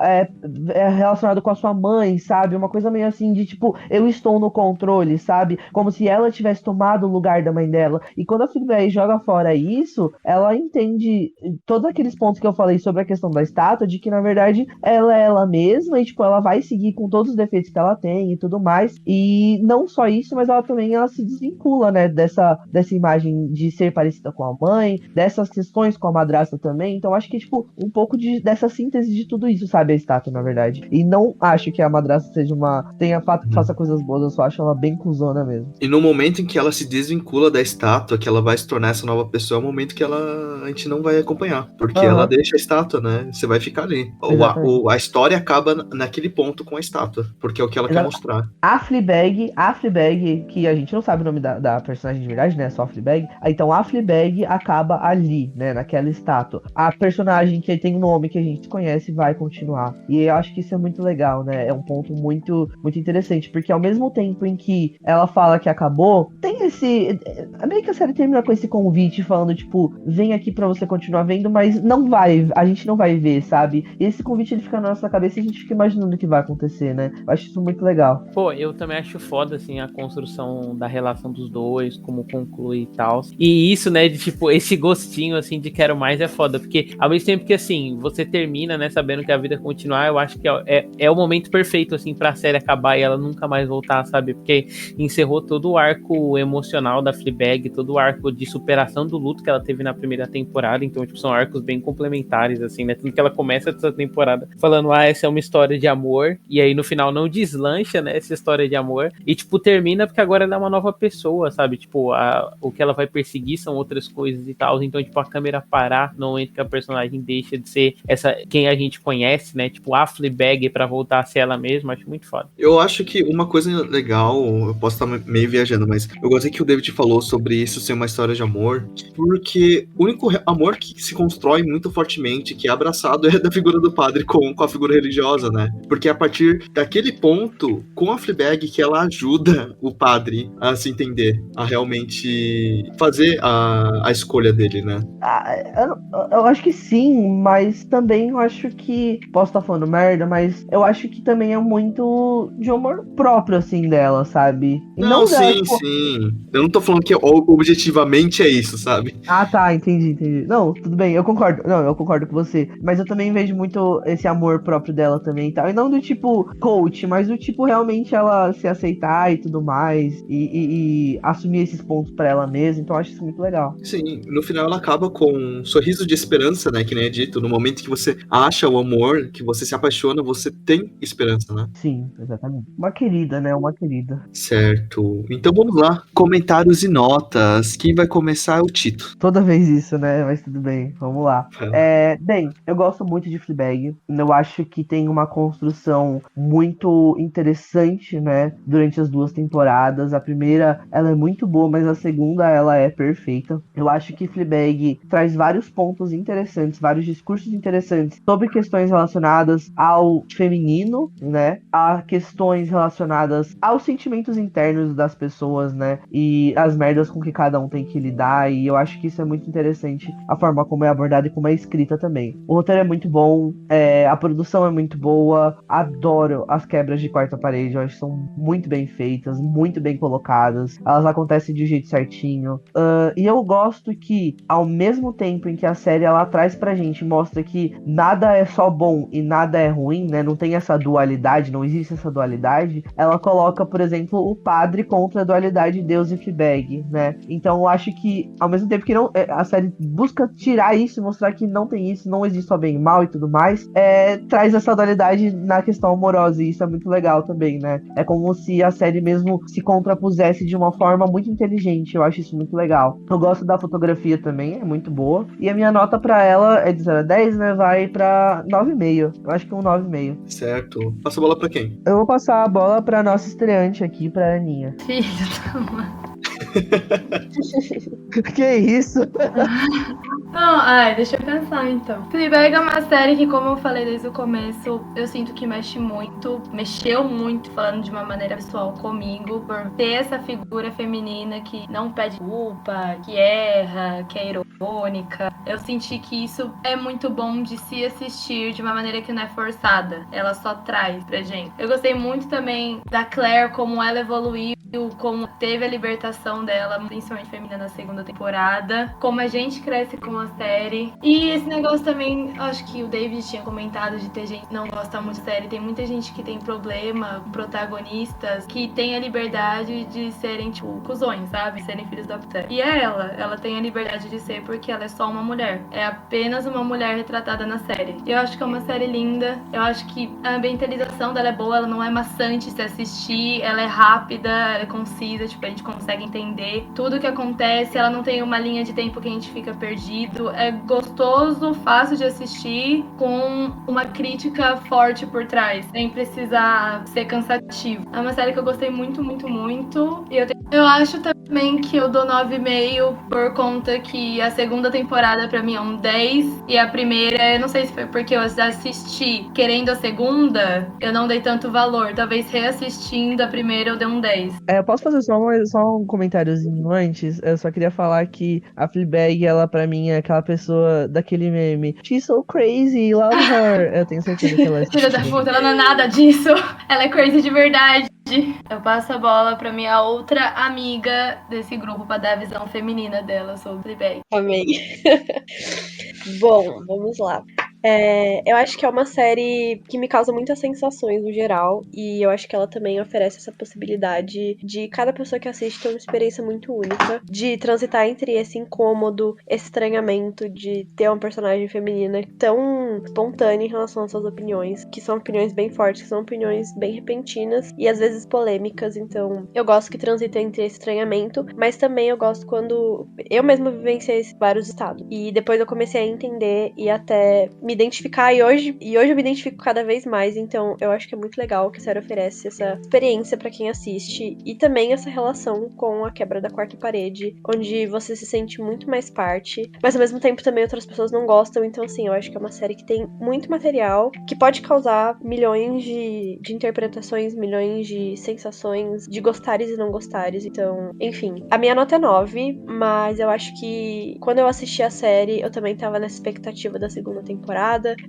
relacionado com a sua mãe, sabe? Uma coisa meio assim de, tipo, eu estou no controle, sabe? Como se ela tivesse tomado o lugar da mãe dela. E quando a Fleabag joga fora isso, ela entende todos aqueles pontos que eu falei sobre a questão da estátua, de que, na verdade, ela é ela mesma, e, tipo, ela vai seguir com todos os defeitos que ela tem e tudo mais. E não só isso, mas ela também se desvincula, né, dessa imagem de ser parecida com a mãe, dessas questões com a madrasta também. Então, acho que, tipo, um pouco dessa síntese de tudo isso, sabe, a estátua, na verdade. E não acho que a madrasta seja faça coisas boas, eu só acho ela bem cuzona mesmo. E no momento em que ela se desvincula da estátua, que ela vai se tornar essa nova pessoa, é o momento que a gente não vai acompanhar. Porque ela deixa a estátua, né? Você vai ficar ali. A história acaba naquele ponto com a estátua, porque é o que ela quer mostrar. A Fleabag, que a gente não sabe o nome da personagem de verdade, né? Só a Fleabag. Então a Fleabag acaba ali, né? Naquela estátua. A personagem que tem um nome que a gente conhece vai continuar. E eu acho que isso é muito legal, né? É um ponto muito, muito interessante, porque ao mesmo tempo em que ela fala que acabou, tem esse... meio que a série termina com esse convite falando, tipo, vem aqui pra você continuar vendo, mas a gente não vai ver, sabe? E esse convite ele fica na nossa cabeça e a gente fica imaginando o que vai acontecer, né? Eu acho isso muito legal. Pô, eu também acho foda, assim, a construção da relação dos dois, como conclui e tal. E isso, né, de tipo, esse gostinho, assim, de quero mais é foda. Porque ao mesmo tempo que, assim, você termina, né, sabendo que a vida continuar, eu acho que é o momento perfeito, assim, pra série acabar e ela nunca mais voltar, sabe? Porque encerrou todo o arco emocional da Fleabag, todo o arco de superação do luto que ela teve na primeira temporada. Então, tipo, são arcos bem complementares, assim, né? Tanto que ela começa essa temporada falando, essa é uma história de amor. E aí, no final, não deslancha, né, essa história de amor. E, tipo, termina porque agora ela é uma nova pessoa, sabe? Tipo, o que ela vai perseguir são outras coisas e tal. Então, tipo, a câmera parar no momento que a personagem deixa de ser quem a gente conhece, né? Tipo, a Fleabag pra voltar a ser ela mesma. Acho muito foda. Eu acho que uma coisa legal, eu posso estar meio viajando, mas eu gostei que o David falou sobre isso ser uma história de amor, porque o único amor que se constrói muito fortemente, que é abraçado, é da figura do padre com a figura religiosa, né? Porque a partir daquele ponto, com a Fleabag, que ela ajuda o padre a se entender, a realmente fazer a escolha dele, né? Eu acho que sim, mas também eu acho que. Posso estar falando merda, mas eu acho que também é muito de amor próprio, assim, dela, sabe? E Não, dela, sim, tipo, sim. Eu não tô falando que objetivamente é isso, sabe? ah, tá, entendi. Não, tudo bem, eu concordo. Não, eu concordo com você. Mas eu também vejo muito esse amor próprio dela também e tal. E não do tipo coach, mas do tipo realmente ela se aceitar e tudo mais. E assumir esses pontos pra ela mesma. Então eu acho isso muito legal. Sim, no final ela acaba com um sorriso de esperança, né? Que nem é dito. No momento que você acha o amor, que você se apaixona, você tem esperança, né? Sim, exatamente. Uma querida, né? Uma querida. Certo. Então vamos lá. Comentários e notas. Quem vai começar é o Tito. Toda vez isso, né? Mas tudo bem, vamos lá. Bem, eu gosto muito de Fleabag. Eu acho que tem uma construção muito interessante, né? Durante as duas temporadas. A primeira, ela é muito boa, mas a segunda, ela é perfeita. Eu acho que Fleabag traz vários pontos interessantes, vários discursos interessantes sobre questões relacionadas ao feminino, né? A questões relacionadas aos sentimentos internos das pessoas, né? E as merdas com que cada um tem que lidar. E eu acho que isso é muito interessante, a forma como é abordada e como é escrita também. O roteiro é muito bom, a produção é muito boa, adoro as quebras de quarta parede, eu acho que são muito bem feitas, muito bem colocadas, elas acontecem de um jeito certinho. E eu gosto que, ao mesmo tempo em que a série ela traz pra gente, mostra que nada é só bom e nada é ruim, né? Não tem essa dualidade, não existe essa dualidade. Ela coloca, por exemplo, o padre contra a dualidade Deus e Fleabag, né? Então eu acho que, ao mesmo tempo que não, a série busca tirar isso, mostrar que não tem isso, não existe só bem e mal e tudo mais, traz essa dualidade na questão amorosa, e isso é muito legal também, né? É como se a série mesmo se contrapusesse de uma forma muito inteligente, eu acho isso muito legal. Eu gosto da fotografia também, é muito boa, e a minha nota pra ela é de 0 a 10, né? Vai pra 9,5. Eu acho que um 9,5. Certo. Passa a bola pra quem? Eu vou passar a bola pra nossa estreante aqui, pra Aninha. Filho da mãe. Que isso? Não, deixa eu pensar então. Fleabag é uma série que, como eu falei desde o começo, eu sinto que mexeu muito, falando de uma maneira pessoal comigo, por ter essa figura feminina que não pede culpa, que erra, que é irônica. Eu senti que isso é muito bom de se assistir de uma maneira que não é forçada. Ela só traz pra gente. Eu gostei muito também da Claire, como ela evoluiu, como teve a libertação dela, principalmente feminina, na segunda temporada, como a gente cresce com a série. E esse negócio também, acho que o David tinha comentado de ter gente que não gosta muito da série. Tem muita gente que tem problema com protagonistas que tem a liberdade de serem, tipo, cuzões, sabe? Serem filhos da puta. E ela tem a liberdade de ser porque ela é só uma mulher. É apenas uma mulher retratada na série. Eu acho que é uma série linda. Eu acho que a ambientalização dela é boa, ela não é maçante se assistir, ela é rápida, ela é concisa, tipo, a gente consegue entender tudo o que acontece, ela não tem uma linha de tempo que a gente fica perdido. É gostoso, fácil de assistir, com uma crítica forte por trás, sem precisar ser cansativo. É uma série que eu gostei muito, muito, muito. E eu acho também Também que eu dou 9,5 por conta que a segunda temporada pra mim é um 10 e a primeira, eu não sei se foi porque eu assisti querendo a segunda, eu não dei tanto valor. Talvez reassistindo a primeira eu dei um 10. Eu posso fazer só um comentáriozinho antes? Eu só queria falar que a Fleabag, ela pra mim é aquela pessoa daquele meme. She's so crazy, love her. Eu tenho certeza que ela é Filha da puta, ela não é nada disso. Ela é crazy de verdade. Eu passo a bola pra minha outra amiga desse grupo pra dar a visão feminina dela sobre Fleabag. Amei. Bom, vamos lá. Eu acho que é uma série que me causa muitas sensações no geral, e eu acho que ela também oferece essa possibilidade de cada pessoa que assiste ter uma experiência muito única, de transitar entre esse incômodo, esse estranhamento de ter uma personagem feminina tão espontânea em relação às suas opiniões, que são opiniões bem fortes, que são opiniões bem repentinas e às vezes polêmicas. Então eu gosto que transita entre esse estranhamento, mas também eu gosto quando eu mesma vivenciei vários estados, e depois eu comecei a entender e até me identificar, e hoje eu me identifico cada vez mais. Então eu acho que é muito legal que a série oferece essa experiência pra quem assiste, e também essa relação com a quebra da quarta parede, onde você se sente muito mais parte, mas ao mesmo tempo também outras pessoas não gostam. Então assim, eu acho que é uma série que tem muito material, que pode causar milhões de interpretações, milhões de sensações, de gostares e não gostares. Então, enfim, a minha nota é 9, mas eu acho que quando eu assisti a série, eu também tava nessa expectativa da segunda temporada.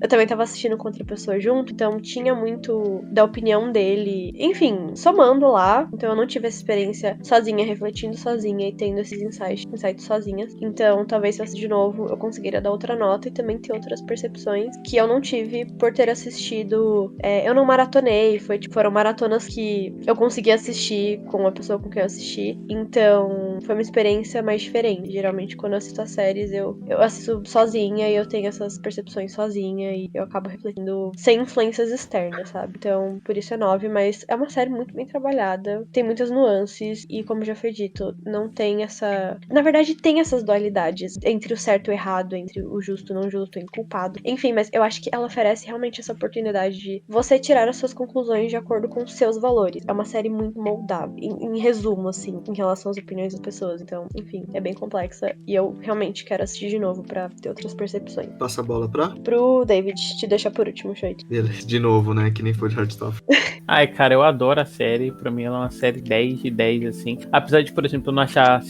Eu também tava assistindo com outra pessoa junto, então tinha muito da opinião dele, enfim, somando lá. Então eu não tive essa experiência sozinha, refletindo sozinha e tendo esses insights sozinhas. Então talvez se eu assistir de novo eu conseguiria dar outra nota e também ter outras percepções que eu não tive por ter assistido. Eu não maratonei, foram maratonas que eu consegui assistir com a pessoa com quem eu assisti. Então foi uma experiência mais diferente. Geralmente quando eu assisto as séries eu assisto sozinha e eu tenho essas percepções sozinha e eu acabo refletindo sem influências externas, sabe? Então, por isso é 9, mas é uma série muito bem trabalhada, tem muitas nuances e, como já foi dito, não tem essa... Na verdade, tem essas dualidades entre o certo e o errado, entre o justo, não justo, o culpado. Enfim, mas eu acho que ela oferece realmente essa oportunidade de você tirar as suas conclusões de acordo com os seus valores. É uma série muito moldável, em resumo, assim, em relação às opiniões das pessoas. Então, enfim, é bem complexa e eu realmente quero assistir de novo pra ter outras percepções. Passa a bola pra? Pro David, te deixar por último, Shoit. Beleza, de novo, né? Que nem foi de Heartstopper. Ai, cara, eu adoro a série. Pra mim, ela é uma série 10 de 10, assim. Apesar de, por exemplo, eu não achar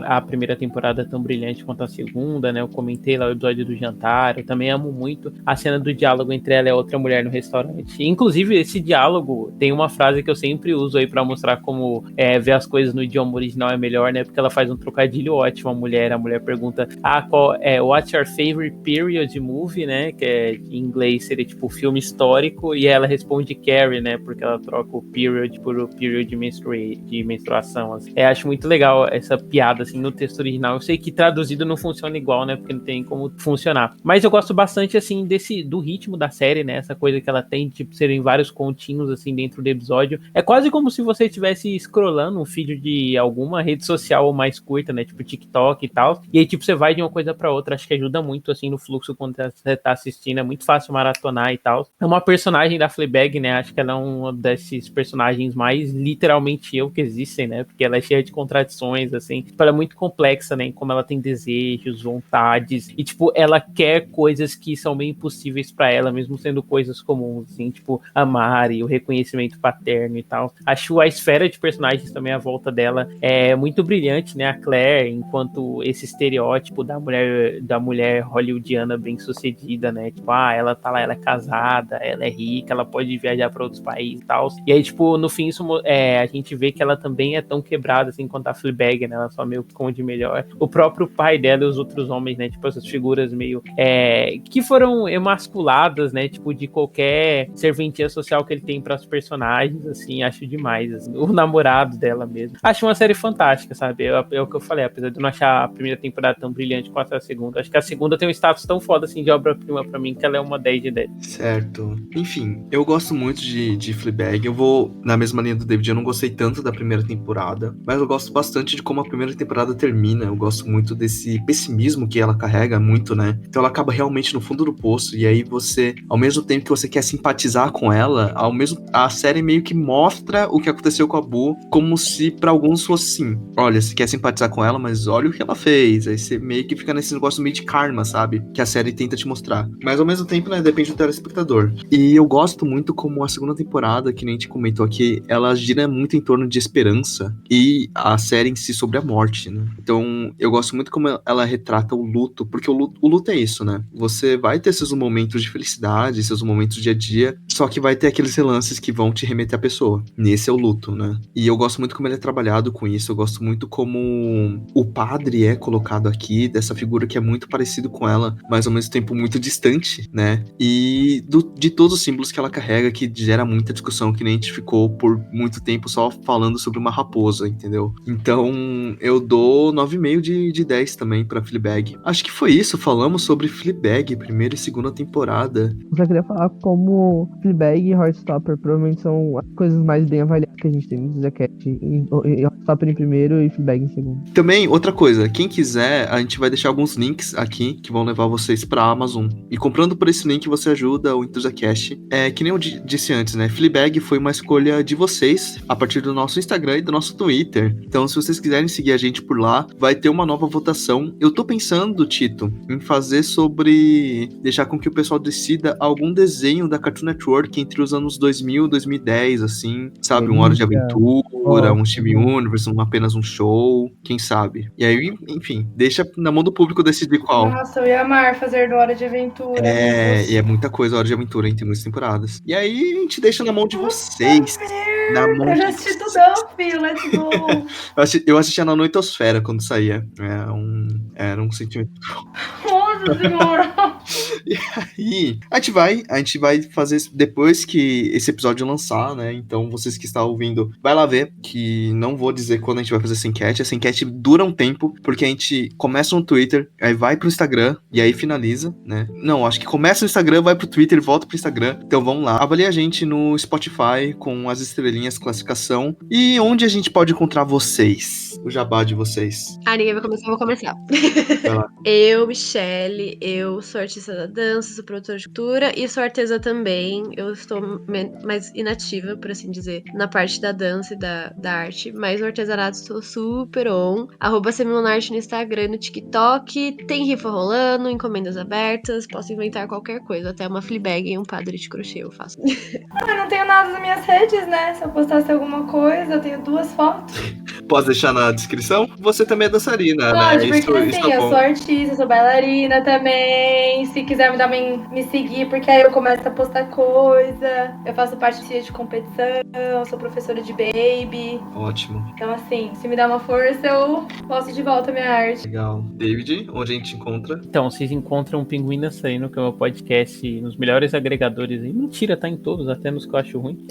a primeira temporada tão brilhante quanto a segunda, né? Eu comentei lá o episódio do jantar. Eu também amo muito a cena do diálogo entre ela e a outra mulher no restaurante. Inclusive, esse diálogo tem uma frase que eu sempre uso aí pra mostrar como ver as coisas no idioma original é melhor, né? Porque ela faz um trocadilho ótimo. A mulher pergunta: what's your favorite period movie, né? Que em inglês seria tipo filme histórico, e ela responde Carrie, né? Porque ela troca o period por o period de menstruação. Assim. Acho muito legal essa piada assim no texto original. Eu sei que traduzido não funciona igual, né? Porque não tem como funcionar. Mas eu gosto bastante assim do ritmo da série, né? Essa coisa que ela tem, tipo, serem vários continhos assim dentro do episódio. É quase como se você estivesse scrollando um feed de alguma rede social mais curta, né? Tipo TikTok e tal. E aí, tipo, você vai de uma coisa pra outra. Acho que ajuda muito assim no fluxo quando você tá assistindo. É muito fácil maratonar e tal. É uma personagem da Fleabag, né? Acho que ela é um desses personagens mais literalmente eu que existem, né? Porque ela é cheia de contradições, assim. Tipo, ela é muito complexa, né? Em como ela tem desejos, vontades. E, tipo, ela quer coisas que são bem impossíveis pra ela, mesmo sendo coisas comuns, assim. Tipo, amar e o reconhecimento paterno e tal. Acho a esfera de personagens também à volta dela é muito brilhante, né? A Claire, enquanto esse estereótipo da mulher hollywoodiana bem sucedida, né? Tipo, ela tá lá, ela é casada, ela é rica, ela pode viajar pra outros países e tal. E aí, tipo, no fim, a gente vê que ela também é tão quebrada, assim, quanto a Fleabag, né? Ela só meio que esconde melhor. O próprio pai dela e os outros homens, né? Tipo, essas figuras meio... que foram emasculadas, né? Tipo, de qualquer serventia social que ele tem pras personagens, assim, acho demais, assim. O namorado dela mesmo. Acho uma série fantástica, sabe? É o que eu falei, apesar de eu não achar a primeira temporada tão brilhante quanto a segunda. Acho que a segunda tem um status tão foda, assim, de obra-prima pra mim, que ela é uma 10 de 10. Certo. Enfim, eu gosto muito de de Fleabag. Eu vou na mesma linha do David, eu não gostei tanto da primeira temporada, mas eu gosto bastante de como a primeira temporada termina. Eu gosto muito desse pessimismo que ela carrega muito, né? Então ela acaba realmente no fundo do poço, e aí você, ao mesmo tempo que você quer simpatizar com ela, a série meio que mostra o que aconteceu com a Boo, como se pra alguns fosse assim, olha, você quer simpatizar com ela, mas olha o que ela fez. Aí você meio que fica nesse negócio meio de karma, sabe? Que a série tenta te mostrar. Mas ao mesmo tempo, né, depende do telespectador. E eu gosto muito como a segunda temporada, que nem a gente comentou aqui, ela gira muito em torno de esperança e a série em si sobre a morte, né? Então, eu gosto muito como ela retrata o luto, porque o luto é isso, né? Você vai ter seus momentos de felicidade, seus momentos do dia a dia, só que vai ter aqueles relances que vão te remeter à pessoa. Nesse é o luto, né? E eu gosto muito como ele é trabalhado com isso, eu gosto muito como o padre é colocado aqui, dessa figura que é muito parecido com ela, mas ao mesmo tempo muito distante, né? E de todos os símbolos que ela carrega, que gera muita discussão, que nem a gente ficou por muito tempo só falando sobre uma raposa, entendeu? Então, eu dou 9,5 de 10 também pra Fleabag. Acho que foi isso, falamos sobre Fleabag, primeira e segunda temporada. Eu só queria falar como Fleabag e Heartstopper provavelmente são as coisas mais bem avaliadas que a gente tem no Zacat. Heartstopper em primeiro e Fleabag em segundo. Também, outra coisa, quem quiser, a gente vai deixar alguns links aqui que vão levar vocês pra Amazon. E comprando por esse link, você ajuda o EnthusiaCast. Que nem eu disse antes, né? Fleabag foi uma escolha de vocês a partir do nosso Instagram e do nosso Twitter. Então, se vocês quiserem seguir a gente por lá, vai ter uma nova votação. Eu tô pensando, Tito, em fazer sobre... deixar com que o pessoal decida algum desenho da Cartoon Network entre os anos 2000 e 2010, assim. Sabe? Um Hora de Aventura, um Steven Universe, apenas um show. Quem sabe? E aí, enfim, deixa na mão do público decidir qual. Nossa, eu ia amar fazer do Hora de Aventura. E é muita coisa, Hora de Aventura, hein? Tem muitas temporadas. E aí, a gente deixa na mão de vocês. Na mão Eu já de assisti tudão, filho, let's go. Eu assistia na Noitosfera quando saía. Era um sentimento. Nossa senhora. E a gente vai fazer depois que esse episódio lançar, né? Então, vocês que estão ouvindo, vai lá ver, que não vou dizer quando a gente vai fazer essa enquete. Essa enquete dura um tempo, porque a gente começa no Twitter, aí vai pro Instagram, e aí finaliza, né? Não, acho que começa no Instagram, vai pro Twitter e volta pro Instagram. Então, vamos lá. Avalie a gente no Spotify, com as estrelinhas, classificação. E onde a gente pode encontrar vocês? O jabá de vocês. Ninguém vai começar, eu vou começar. Vai lá. Eu, Michelle, eu sou artista da dança, sou produtora de cultura e sou artesa também. Eu estou mais inativa, por assim dizer, na parte da dança e da arte, mas no artesanato estou super on. @semilonarte no Instagram e no TikTok. Tem rifa rolando, encomendas abertas, posso inventar qualquer coisa, até uma Fleabag e um padre de crochê eu faço. Eu não tenho nada nas minhas redes, né? Se eu postasse alguma coisa, eu tenho 2 fotos. Posso deixar na descrição? Você também é dançarina, Pode, né? porque assim, é eu bom. sou artista, sou bailarina também. Se quiser me seguir, porque aí eu começo a postar coisa. Eu faço parte de competição, sou professora de baby. Ótimo. Então, assim, se me dá uma força, eu posto de volta a minha arte. Legal. David, onde a gente encontra? Então, vocês encontram o Pinguim Dançarino, que é o meu podcast, nos melhores agregadores aí. Mentira, tá em todos, até nos que eu acho ruim.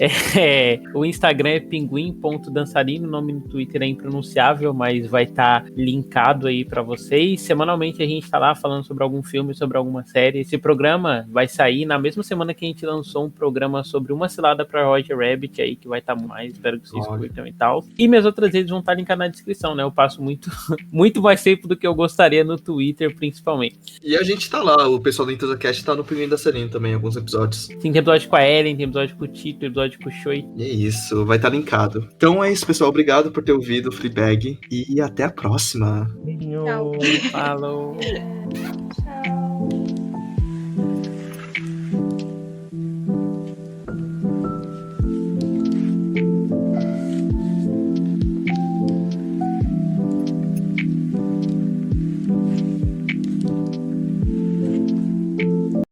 O Instagram é pinguim.dançarino, o nome no Twitter é impronunciável, mas vai estar linkado aí pra vocês. Semanalmente a gente tá lá falando sobre algum filme, sobre alguma série. Esse programa vai sair na mesma semana que a gente lançou um programa sobre Uma Cilada pra Roger Rabbit aí, que vai estar mais, espero que vocês curtam e tal. E minhas outras redes vão estar linkadas na descrição, né? Eu passo muito mais tempo do que eu gostaria no Twitter, principalmente. E a gente tá lá, o pessoal do EnthusiaCast tá no Pinguim da Serena também, alguns episódios. Tem episódio com a Ellen, tem episódio com o Tito, tem episódio com o Choi. E é isso, vai estar linkado. Então é isso, pessoal. Obrigado por ter ouvido o Fleabag e até a próxima. Beijinho. Tchau. Falou!